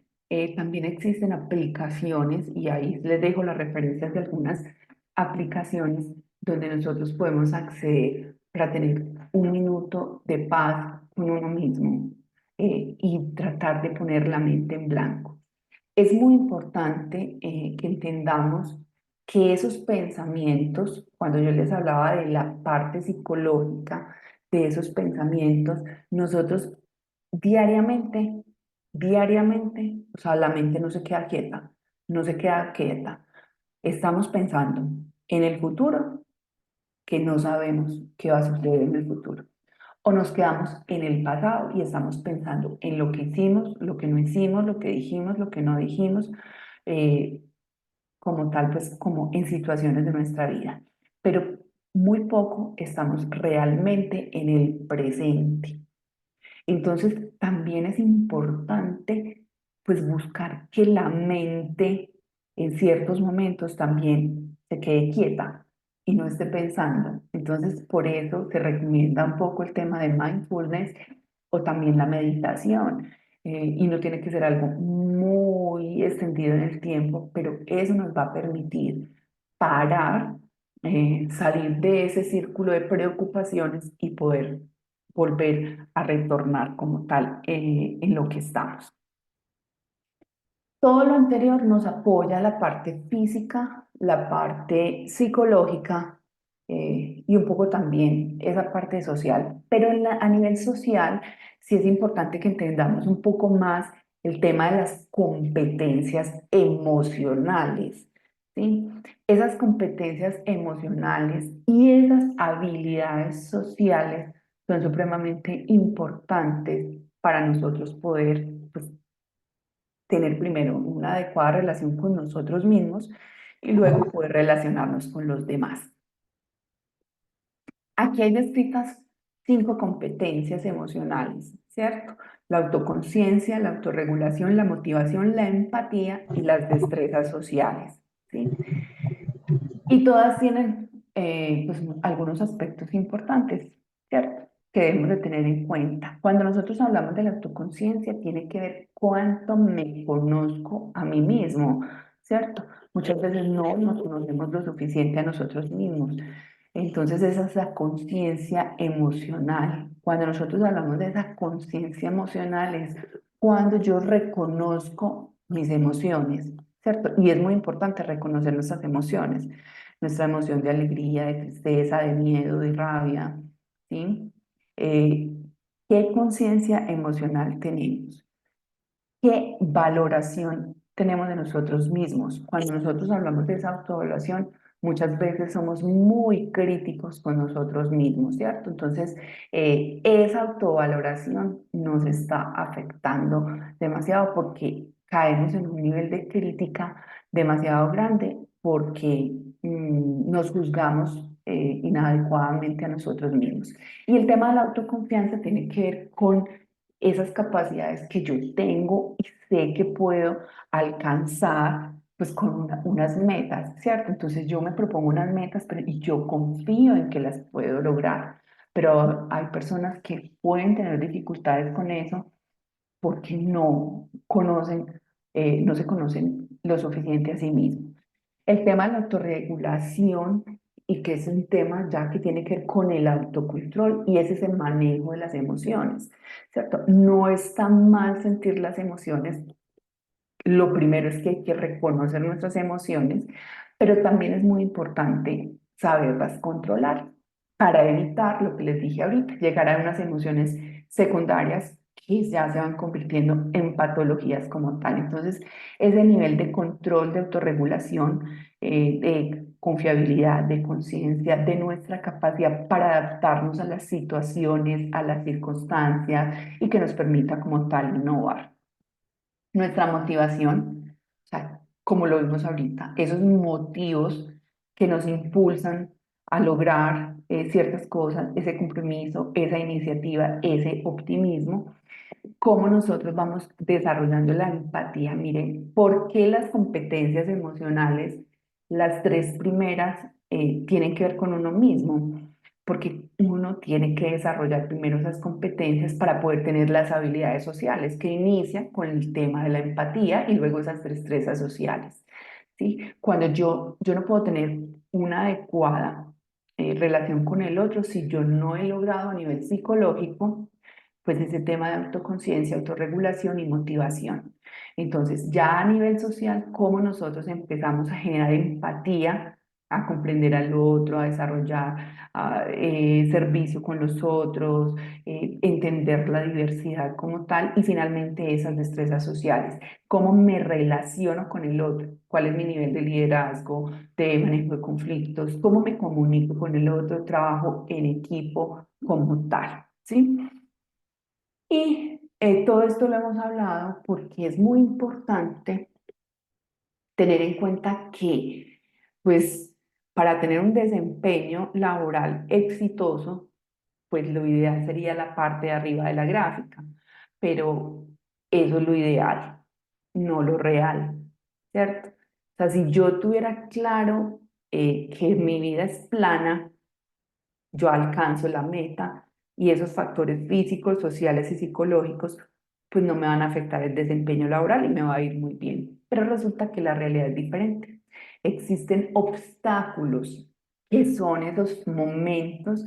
También existen aplicaciones y ahí les dejo las referencias de algunas aplicaciones donde nosotros podemos acceder para tener un minuto de paz con uno mismo y tratar de poner la mente en blanco. Es muy importante que entendamos que esos pensamientos, cuando yo les hablaba de la parte psicológica de esos pensamientos, nosotros diariamente, diariamente, o sea, la mente no se queda quieta, no se queda quieta. Estamos pensando en el futuro, que no sabemos qué va a suceder en el futuro. O nos quedamos en el pasado y estamos pensando en lo que hicimos, lo que no hicimos, lo que dijimos, lo que no dijimos, eh, como tal, pues como en situaciones de nuestra vida. Pero muy poco estamos realmente en el presente. Entonces, también es importante, pues, buscar que la mente en ciertos momentos también se quede quieta y no esté pensando. Entonces, por eso se recomienda un poco el tema de mindfulness o también la meditación. Y no tiene que ser algo muy extendido en el tiempo, pero eso nos va a permitir parar, salir de ese círculo de preocupaciones y poder volver a retornar como tal en lo que estamos. Todo lo anterior nos apoya la parte física, la parte psicológica y un poco también esa parte social. Pero a nivel social sí es importante que entendamos un poco más el tema de las competencias emocionales, ¿sí? Esas competencias emocionales y esas habilidades sociales son supremamente importantes para nosotros poder, pues, tener primero una adecuada relación con nosotros mismos y luego poder relacionarnos con los demás. Aquí hay descritas 5 competencias emocionales, ¿cierto? La autoconciencia, la autorregulación, la motivación, la empatía y las destrezas sociales, ¿sí? Y todas tienen pues, algunos aspectos importantes, ¿cierto? Que debemos de tener en cuenta. Cuando nosotros hablamos de la autoconciencia, tiene que ver cuánto me conozco a mí mismo, ¿cierto? Muchas veces no nos conocemos lo suficiente a nosotros mismos. Entonces esa es la conciencia emocional. Cuando nosotros hablamos de esa conciencia emocional es cuando yo reconozco mis emociones, ¿cierto? Y es muy importante reconocer nuestras emociones, nuestra emoción de alegría, de tristeza, de miedo, de rabia, ¿sí? Eh, ¿Qué conciencia emocional tenemos? ¿Qué valoración tenemos de nosotros mismos? Cuando nosotros hablamos de esa autoevaluación, muchas veces somos muy críticos con nosotros mismos, ¿cierto? Entonces, esa autovaloración nos está afectando demasiado porque caemos en un nivel de crítica demasiado grande porque nos juzgamos inadecuadamente a nosotros mismos. Y el tema de la autoconfianza tiene que ver con esas capacidades que yo tengo y sé que puedo alcanzar pues con unas metas, ¿cierto? Entonces yo me propongo unas metas y yo confío en que las puedo lograr, pero hay personas que pueden tener dificultades con eso porque no conocen, no se conocen lo suficiente a sí mismos. El tema de la autorregulación y que es un tema ya que tiene que ver con el autocontrol y ese es el manejo de las emociones, ¿cierto? No está mal sentir las emociones, lo primero es que hay que reconocer nuestras emociones, pero también es muy importante saberlas controlar para evitar lo que les dije ahorita, llegar a unas emociones secundarias que ya se van convirtiendo en patologías como tal. Entonces, ese nivel de control, de autorregulación, de confiabilidad, de conciencia, de nuestra capacidad para adaptarnos a las situaciones, a las circunstancias y que nos permita como tal innovar nuestra motivación, o sea, como lo vimos ahorita, esos motivos que nos impulsan a lograr ciertas cosas, ese compromiso, esa iniciativa, ese optimismo, cómo nosotros vamos desarrollando la empatía. Miren, ¿por qué las competencias emocionales Las tres primeras tienen que ver con uno mismo, porque uno tiene que desarrollar primero esas competencias para poder tener las habilidades sociales, que inician con el tema de la empatía y luego esas destrezas sociales. ¿Sí? Cuando yo no puedo tener una adecuada relación con el otro si yo no he logrado a nivel psicológico, pues ese tema de autoconciencia, autorregulación y motivación. Entonces, ya a nivel social, cómo nosotros empezamos a generar empatía, a comprender al otro, a desarrollar servicio con los otros, entender la diversidad como tal y finalmente esas destrezas sociales. ¿Cómo me relaciono con el otro? ¿Cuál es mi nivel de liderazgo, de manejo de conflictos? ¿Cómo me comunico con el otro? Trabajo en equipo como tal, ¿sí? Y todo esto lo hemos hablado porque es muy importante tener en cuenta que, pues, para tener un desempeño laboral exitoso, pues lo ideal sería la parte de arriba de la gráfica, pero eso es lo ideal, no lo real, ¿cierto? O sea, si yo tuviera claro que mi vida es plana, yo alcanzo la meta y esos factores físicos, sociales y psicológicos, pues no me van a afectar el desempeño laboral y me va a ir muy bien. Pero resulta que la realidad es diferente. Existen obstáculos que son esos momentos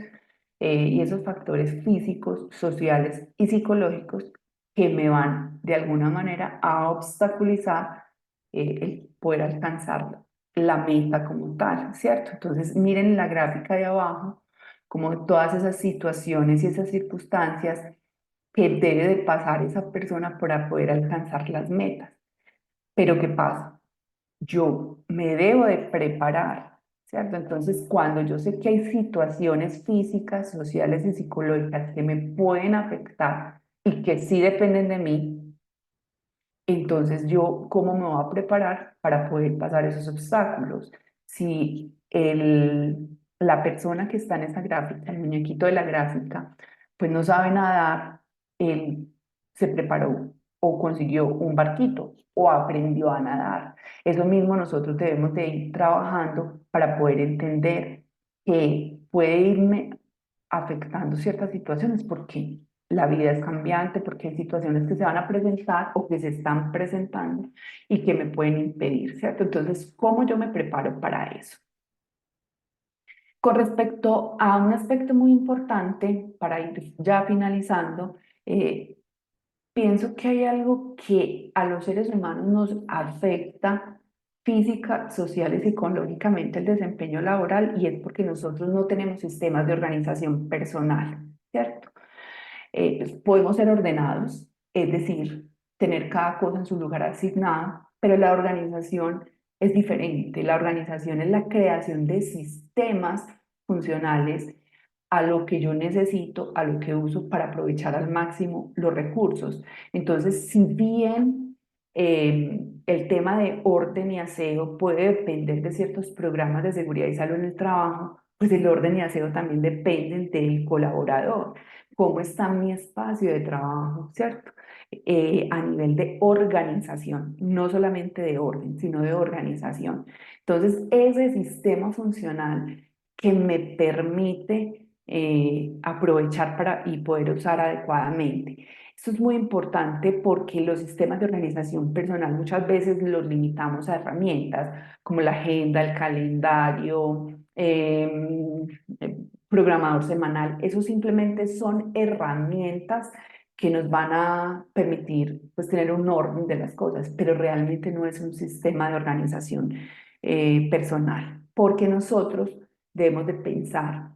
y esos factores físicos, sociales y psicológicos que me van de alguna manera a obstaculizar el poder alcanzar la meta como tal, ¿cierto? Entonces, miren la gráfica de abajo como todas esas situaciones y esas circunstancias que debe de pasar esa persona para poder alcanzar las metas. Pero ¿qué pasa? Yo me debo de preparar, ¿cierto? Entonces, cuando yo sé que hay situaciones físicas, sociales y psicológicas que me pueden afectar y que sí dependen de mí, entonces, yo, ¿cómo me voy a preparar para poder pasar esos obstáculos? Si la persona que está en esa gráfica, el muñequito de la gráfica, pues no sabe nadar, él se preparó o consiguió un barquito o aprendió a nadar. Eso mismo nosotros debemos de ir trabajando para poder entender que puede irme afectando ciertas situaciones porque la vida es cambiante, porque hay situaciones que se van a presentar o que se están presentando y que me pueden impedir, ¿cierto? Entonces, ¿cómo yo me preparo para eso? Con respecto a un aspecto muy importante, para ir ya finalizando, pienso que hay algo que a los seres humanos nos afecta física, social y psicológicamente el desempeño laboral y es porque nosotros no tenemos sistemas de organización personal, ¿cierto? Podemos ser ordenados, es decir, tener cada cosa en su lugar asignado, pero la organización es diferente. La organización es la creación de sistemas funcionales a lo que yo necesito, a lo que uso para aprovechar al máximo los recursos. Entonces, si bien el tema de orden y aseo puede depender de ciertos programas de seguridad y salud en el trabajo, pues el orden y aseo también dependen del colaborador. ¿Cómo está mi espacio de trabajo, cierto? A nivel de organización, no solamente de orden, sino de organización. Entonces, ese sistema funcional que me permite aprovechar para, y poder usar adecuadamente. Esto es muy importante porque los sistemas de organización personal muchas veces los limitamos a herramientas como la agenda, el calendario, programador semanal. Eso simplemente son herramientas que nos van a permitir pues, tener un orden de las cosas, pero realmente no es un sistema de organización personal, porque nosotros debemos de pensar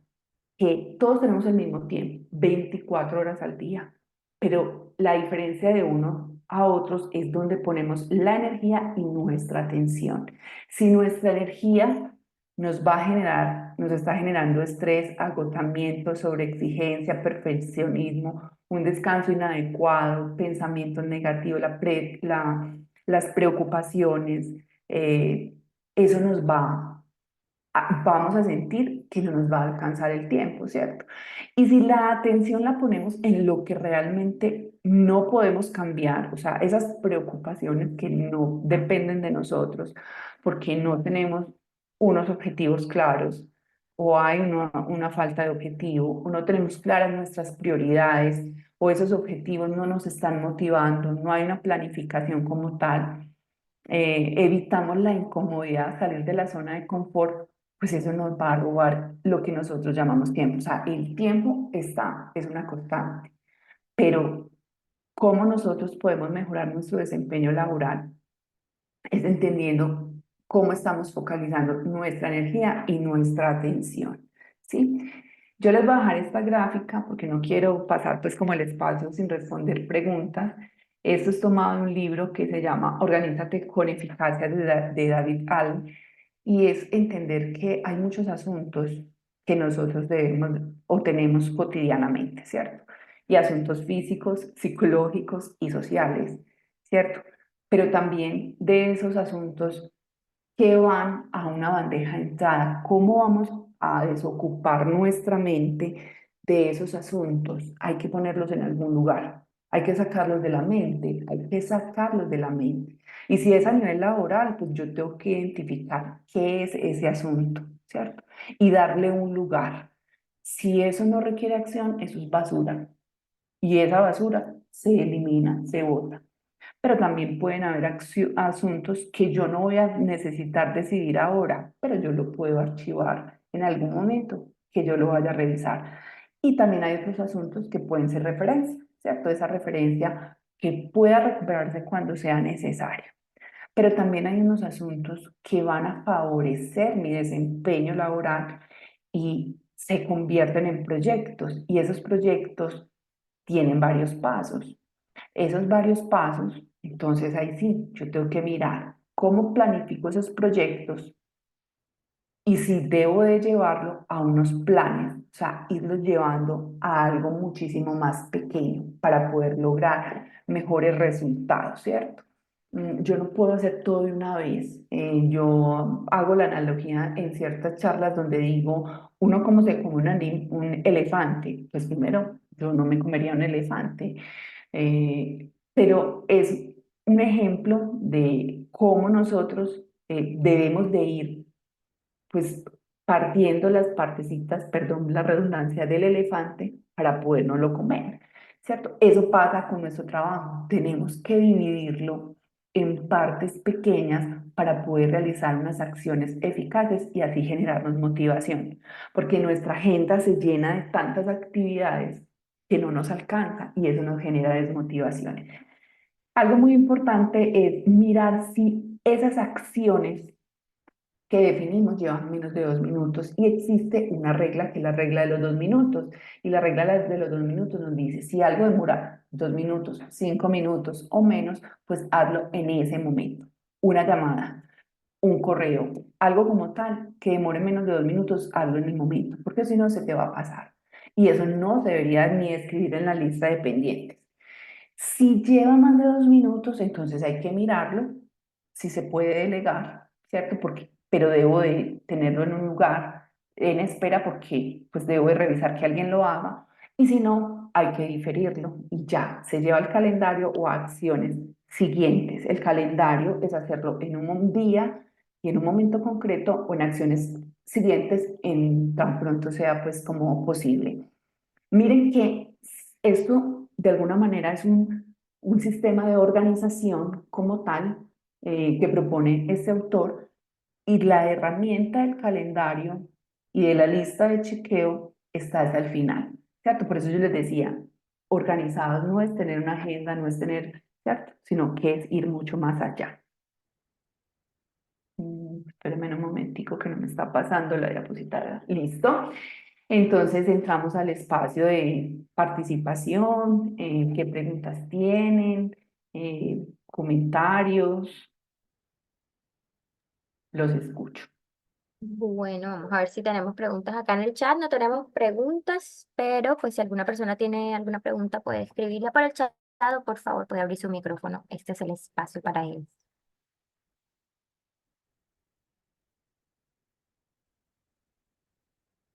que todos tenemos el mismo tiempo, 24 horas al día, pero la diferencia de uno a otros es donde ponemos la energía y nuestra atención. Si nuestra energía nos va a generar, nos está generando estrés, agotamiento, sobreexigencia, perfeccionismo, un descanso inadecuado, pensamientos negativos, las preocupaciones, eso nos va vamos a sentir que no nos va a alcanzar el tiempo, ¿cierto? Y si la atención la ponemos en lo que realmente no podemos cambiar, o sea, esas preocupaciones que no dependen de nosotros, porque no tenemos unos objetivos claros o hay una falta de objetivo o no tenemos claras nuestras prioridades o esos objetivos no nos están motivando, no hay una planificación como tal, evitamos la incomodidad, salir de la zona de confort, pues eso nos va a robar lo que nosotros llamamos tiempo. O sea, el tiempo está, es una constante, pero cómo nosotros podemos mejorar nuestro desempeño laboral es entendiendo cómo estamos focalizando nuestra energía y nuestra atención, ¿sí? Yo les voy a dejar esta gráfica porque no quiero pasar pues como el espacio sin responder preguntas. Esto es tomado de un libro que se llama Organízate con eficacia de David Allen y es entender que hay muchos asuntos que nosotros debemos o tenemos cotidianamente, ¿cierto? Y asuntos físicos, psicológicos y sociales, ¿cierto? Pero también de esos asuntos que van a una bandeja de entrada. ¿Cómo vamos a desocupar nuestra mente de esos asuntos? Hay que ponerlos en algún lugar. Hay que sacarlos de la mente, hay que sacarlos de la mente. Y si es a nivel laboral, pues yo tengo que identificar qué es ese asunto, ¿cierto? Y darle un lugar. Si eso no requiere acción, eso es basura. Y esa basura se elimina, se bota, pero también pueden haber asuntos que yo no voy a necesitar decidir ahora, pero yo lo puedo archivar en algún momento que yo lo vaya a revisar. Y también hay otros asuntos que pueden ser referencia, ¿cierto? Esa referencia que pueda recuperarse cuando sea necesario. Pero también hay unos asuntos que van a favorecer mi desempeño laboral y se convierten en proyectos. Y esos proyectos tienen varios pasos. Esos varios pasos, entonces ahí sí, yo tengo que mirar cómo planifico esos proyectos y si debo de llevarlo a unos planes, o sea, irlos llevando a algo muchísimo más pequeño para poder lograr mejores resultados, ¿cierto? Yo no puedo hacer todo de una vez. Yo hago la analogía en ciertas charlas donde digo, uno cómo se come un elefante. Pues primero, yo no me comería un elefante, pero es un ejemplo de cómo nosotros debemos de ir pues partiendo las partecitas, perdón, la redundancia del elefante para podernoslo comer, ¿cierto? Eso pasa con nuestro trabajo. Tenemos que dividirlo en partes pequeñas para poder realizar unas acciones eficaces y así generarnos motivación, porque nuestra agenda se llena de tantas actividades que no nos alcanza y eso nos genera desmotivaciones. Algo muy importante es mirar si esas acciones que definimos llevan menos de 2 minutos y existe una regla que es la regla de los 2 minutos y la regla de los 2 minutos nos dice si algo demora 2 minutos, 5 minutos o menos, pues hazlo en ese momento. Una llamada, un correo, algo como tal que demore menos de 2 minutos, hazlo en el momento, porque si no se te va a pasar. Y eso no se debería ni escribir en la lista de pendientes. Si lleva más de 2 minutos, entonces hay que mirarlo, si se puede delegar, ¿cierto? Porque, pero debo de tenerlo en un lugar en espera porque pues debo de revisar que alguien lo haga y si no, hay que diferirlo y ya, se lleva al calendario o a acciones siguientes. El calendario es hacerlo en un día y en un momento concreto o en acciones siguientes en tan pronto sea pues como posible. Miren que esto de alguna manera es un sistema de organización como tal que propone este autor y la herramienta del calendario y de la lista de chequeo está hasta el final, ¿cierto? Por eso yo les decía, organizados no es tener una agenda, no es tener, ¿cierto? Sino que es ir mucho más allá. Espérenme un momentico que no me está pasando la diapositiva. Listo. Entonces entramos al espacio de participación, qué preguntas tienen, comentarios, los escucho. Bueno, vamos a ver si tenemos preguntas acá en el chat. No tenemos preguntas, pero pues si alguna persona tiene alguna pregunta puede escribirla para el chat o por favor puede abrir su micrófono. Este es el espacio para él.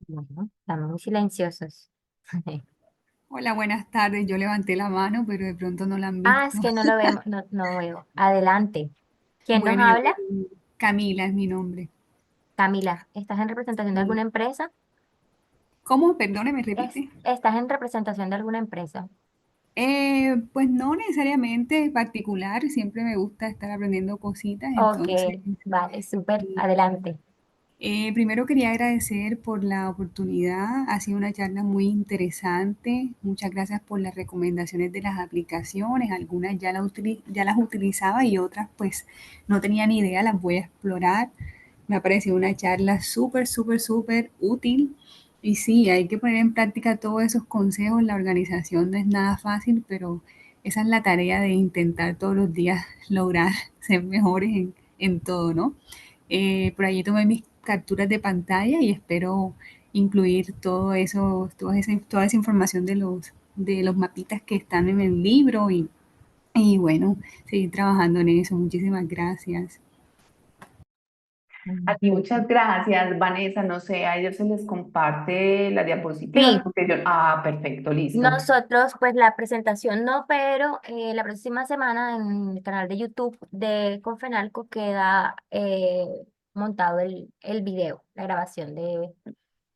Bueno, estamos muy silenciosos. Hola, buenas tardes. Yo levanté la mano, pero de pronto no la han Ah, visto. es que no lo vemos, no veo. Adelante. ¿Quién nos Bueno, yo habla? Camila es mi nombre. Camila, ¿estás en representación de alguna empresa? ¿Cómo? Perdone, me repite. ¿Estás en representación de alguna empresa? Pues no necesariamente particular, siempre me gusta estar aprendiendo cositas, Ok, entonces vale, súper, adelante. primero quería agradecer por la oportunidad, ha sido una charla muy interesante, muchas gracias por las recomendaciones de las aplicaciones, algunas ya las utilizaba y otras pues no tenía ni idea, las voy a explorar. Me ha parecido una charla súper, súper, súper útil. Y sí, hay que poner en práctica todos esos consejos. La organización no es nada fácil, pero esa es la tarea de intentar todos los días lograr ser mejores en todo, ¿no? Por allí tomé mis capturas de pantalla y espero incluir todo eso, toda esa información de los mapitas que están en el libro y bueno, seguir trabajando en eso. Muchísimas gracias. A ti muchas gracias, Vanessa. No sé, a ellos se les comparte las diapositivas Sí, porque yo, ah, perfecto, listo. nosotros, pues la presentación no, pero la próxima semana en el canal de YouTube de Confenalco queda montado el video, la grabación de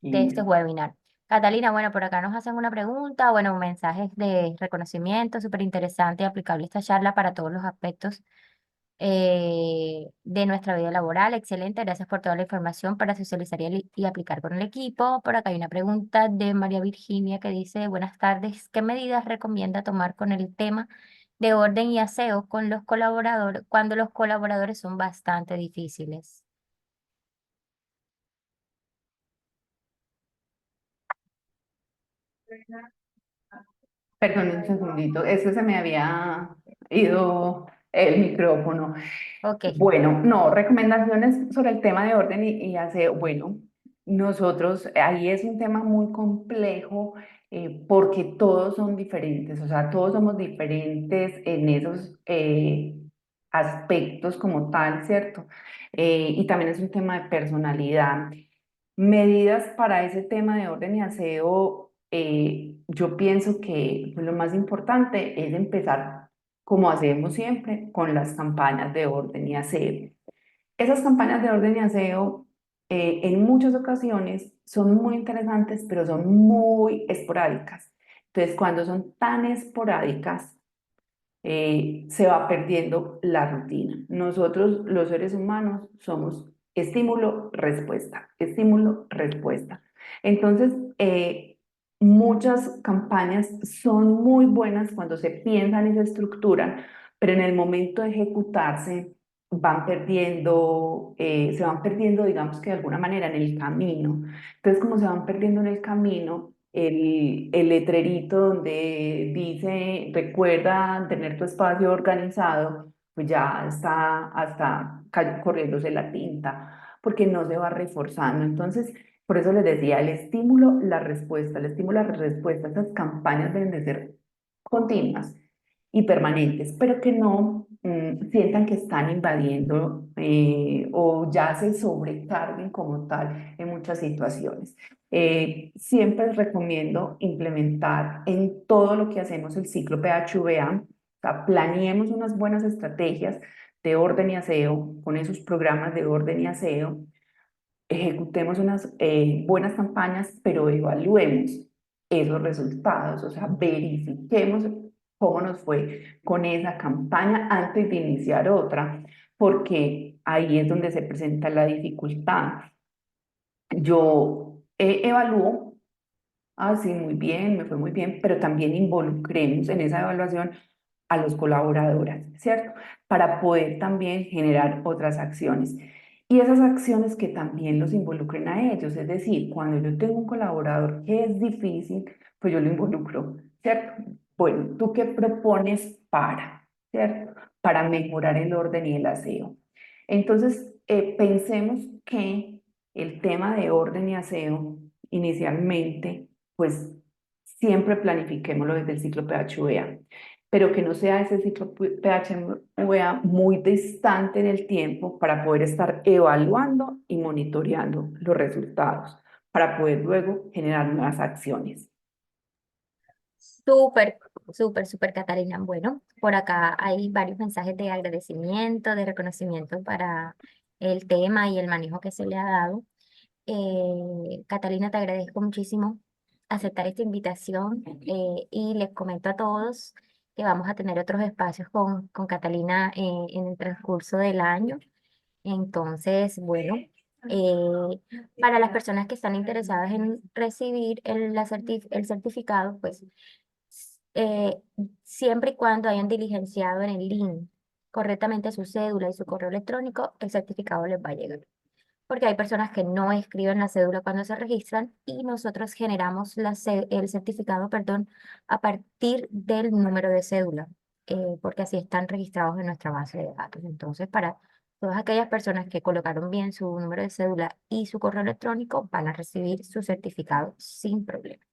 este Y webinar. Catalina, bueno, por acá nos hacen una pregunta, bueno, mensajes de reconocimiento, súper interesante y aplicable esta charla para todos los aspectos de nuestra vida laboral. Excelente, gracias por toda la información para socializar y aplicar con el equipo. Por acá hay una pregunta de María Virginia que dice, buenas tardes, ¿qué medidas recomienda tomar con el tema de orden y aseo con los colaboradores cuando los colaboradores son bastante difíciles? perdón un segundito, es que se me había ido el micrófono. Ok. Bueno, no, recomendaciones sobre el tema de orden y aseo. Bueno, nosotros, ahí es un tema muy complejo porque todos son diferentes, o sea, todos somos diferentes en esos aspectos como tal, ¿cierto? Y también es un tema de personalidad. Medidas para ese tema de orden y aseo, yo pienso que pues, lo más importante es empezar, como hacemos siempre, con las campañas de orden y aseo. Esas campañas de orden y aseo, en muchas ocasiones son muy interesantes, pero son muy esporádicas. Entonces, cuando son tan esporádicas, se va perdiendo la rutina. Nosotros, los seres humanos, somos estímulo-respuesta, estímulo-respuesta. Entonces, muchas campañas son muy buenas cuando se piensan y se estructuran, pero en el momento de ejecutarse se van perdiendo, digamos que de alguna manera en el camino. Entonces, como se van perdiendo en el camino, el letrerito donde dice, recuerda tener tu espacio organizado, pues ya está hasta corriéndose la tinta, porque no se va reforzando. Entonces, por eso les decía, el estímulo, la respuesta, el estímulo, la respuesta, esas campañas deben de ser continuas y permanentes, pero que no sientan que están invadiendo o ya se sobrecarguen como tal en muchas situaciones. Siempre les recomiendo implementar en todo lo que hacemos el ciclo PHVA, o sea, planeemos unas buenas estrategias de orden y aseo con esos programas de orden y aseo, ejecutemos unas buenas campañas, pero evaluemos esos resultados, o sea, verifiquemos cómo nos fue con esa campaña antes de iniciar otra, porque ahí es donde se presenta la dificultad. Yo evalúo, ah, sí, muy bien, me fue muy bien, pero también involucremos en esa evaluación a los colaboradores, ¿cierto? Para poder también generar otras acciones. Y esas acciones que también los involucren a ellos, es decir, cuando yo tengo un colaborador que es difícil, pues yo lo involucro, ¿cierto? Bueno, ¿tú qué propones ¿cierto? Para mejorar el orden y el aseo? Entonces, pensemos que el tema de orden y aseo, inicialmente, pues siempre planifiquémoslo desde el ciclo PHVA, pero que no sea ese ciclo PHVA muy distante en el tiempo para poder estar evaluando y monitoreando los resultados, para poder luego generar nuevas acciones. Súper, súper, súper, Catalina. Bueno, por acá hay varios mensajes de agradecimiento, de reconocimiento para el tema y el manejo que se le ha dado. Catalina, te agradezco muchísimo aceptar esta invitación y les comento a todos que vamos a tener otros espacios con Catalina en el transcurso del año. Entonces, bueno, para las personas que están interesadas en recibir el certificado, pues eh, siempre y cuando hayan diligenciado en el link correctamente su cédula y su correo electrónico, el certificado les va a llegar. Porque hay personas que no escriben la cédula cuando se registran y nosotros generamos el certificado, perdón, a partir del número de cédula, porque así están registrados en nuestra base de datos. Entonces, para todas aquellas personas que colocaron bien su número de cédula y su correo electrónico, van a recibir su certificado sin problema.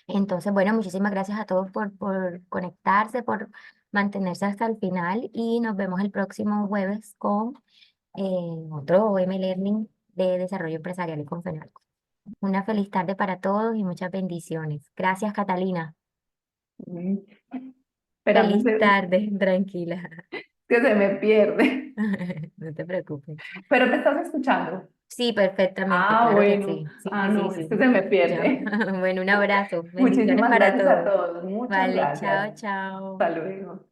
Entonces, bueno, muchísimas gracias a todos por conectarse, por mantenerse hasta el final y nos vemos el próximo jueves con otro M-Learning de Desarrollo Empresarial y Confenalco. Una feliz tarde para todos y muchas bendiciones. Gracias, Catalina. Mm. Espérame, Feliz tarde, tranquila. que se me pierde. No te preocupes. Pero me estás escuchando. Sí, perfectamente, Ah, claro que bueno. sí. Sí, Ah, sí, sí, no, es que sí. se me Ya. pierde. Bueno, un abrazo. Bendiciones Muchísimas para gracias a todos. todos. Muchas Vale, gracias. chao, chao. Hasta luego.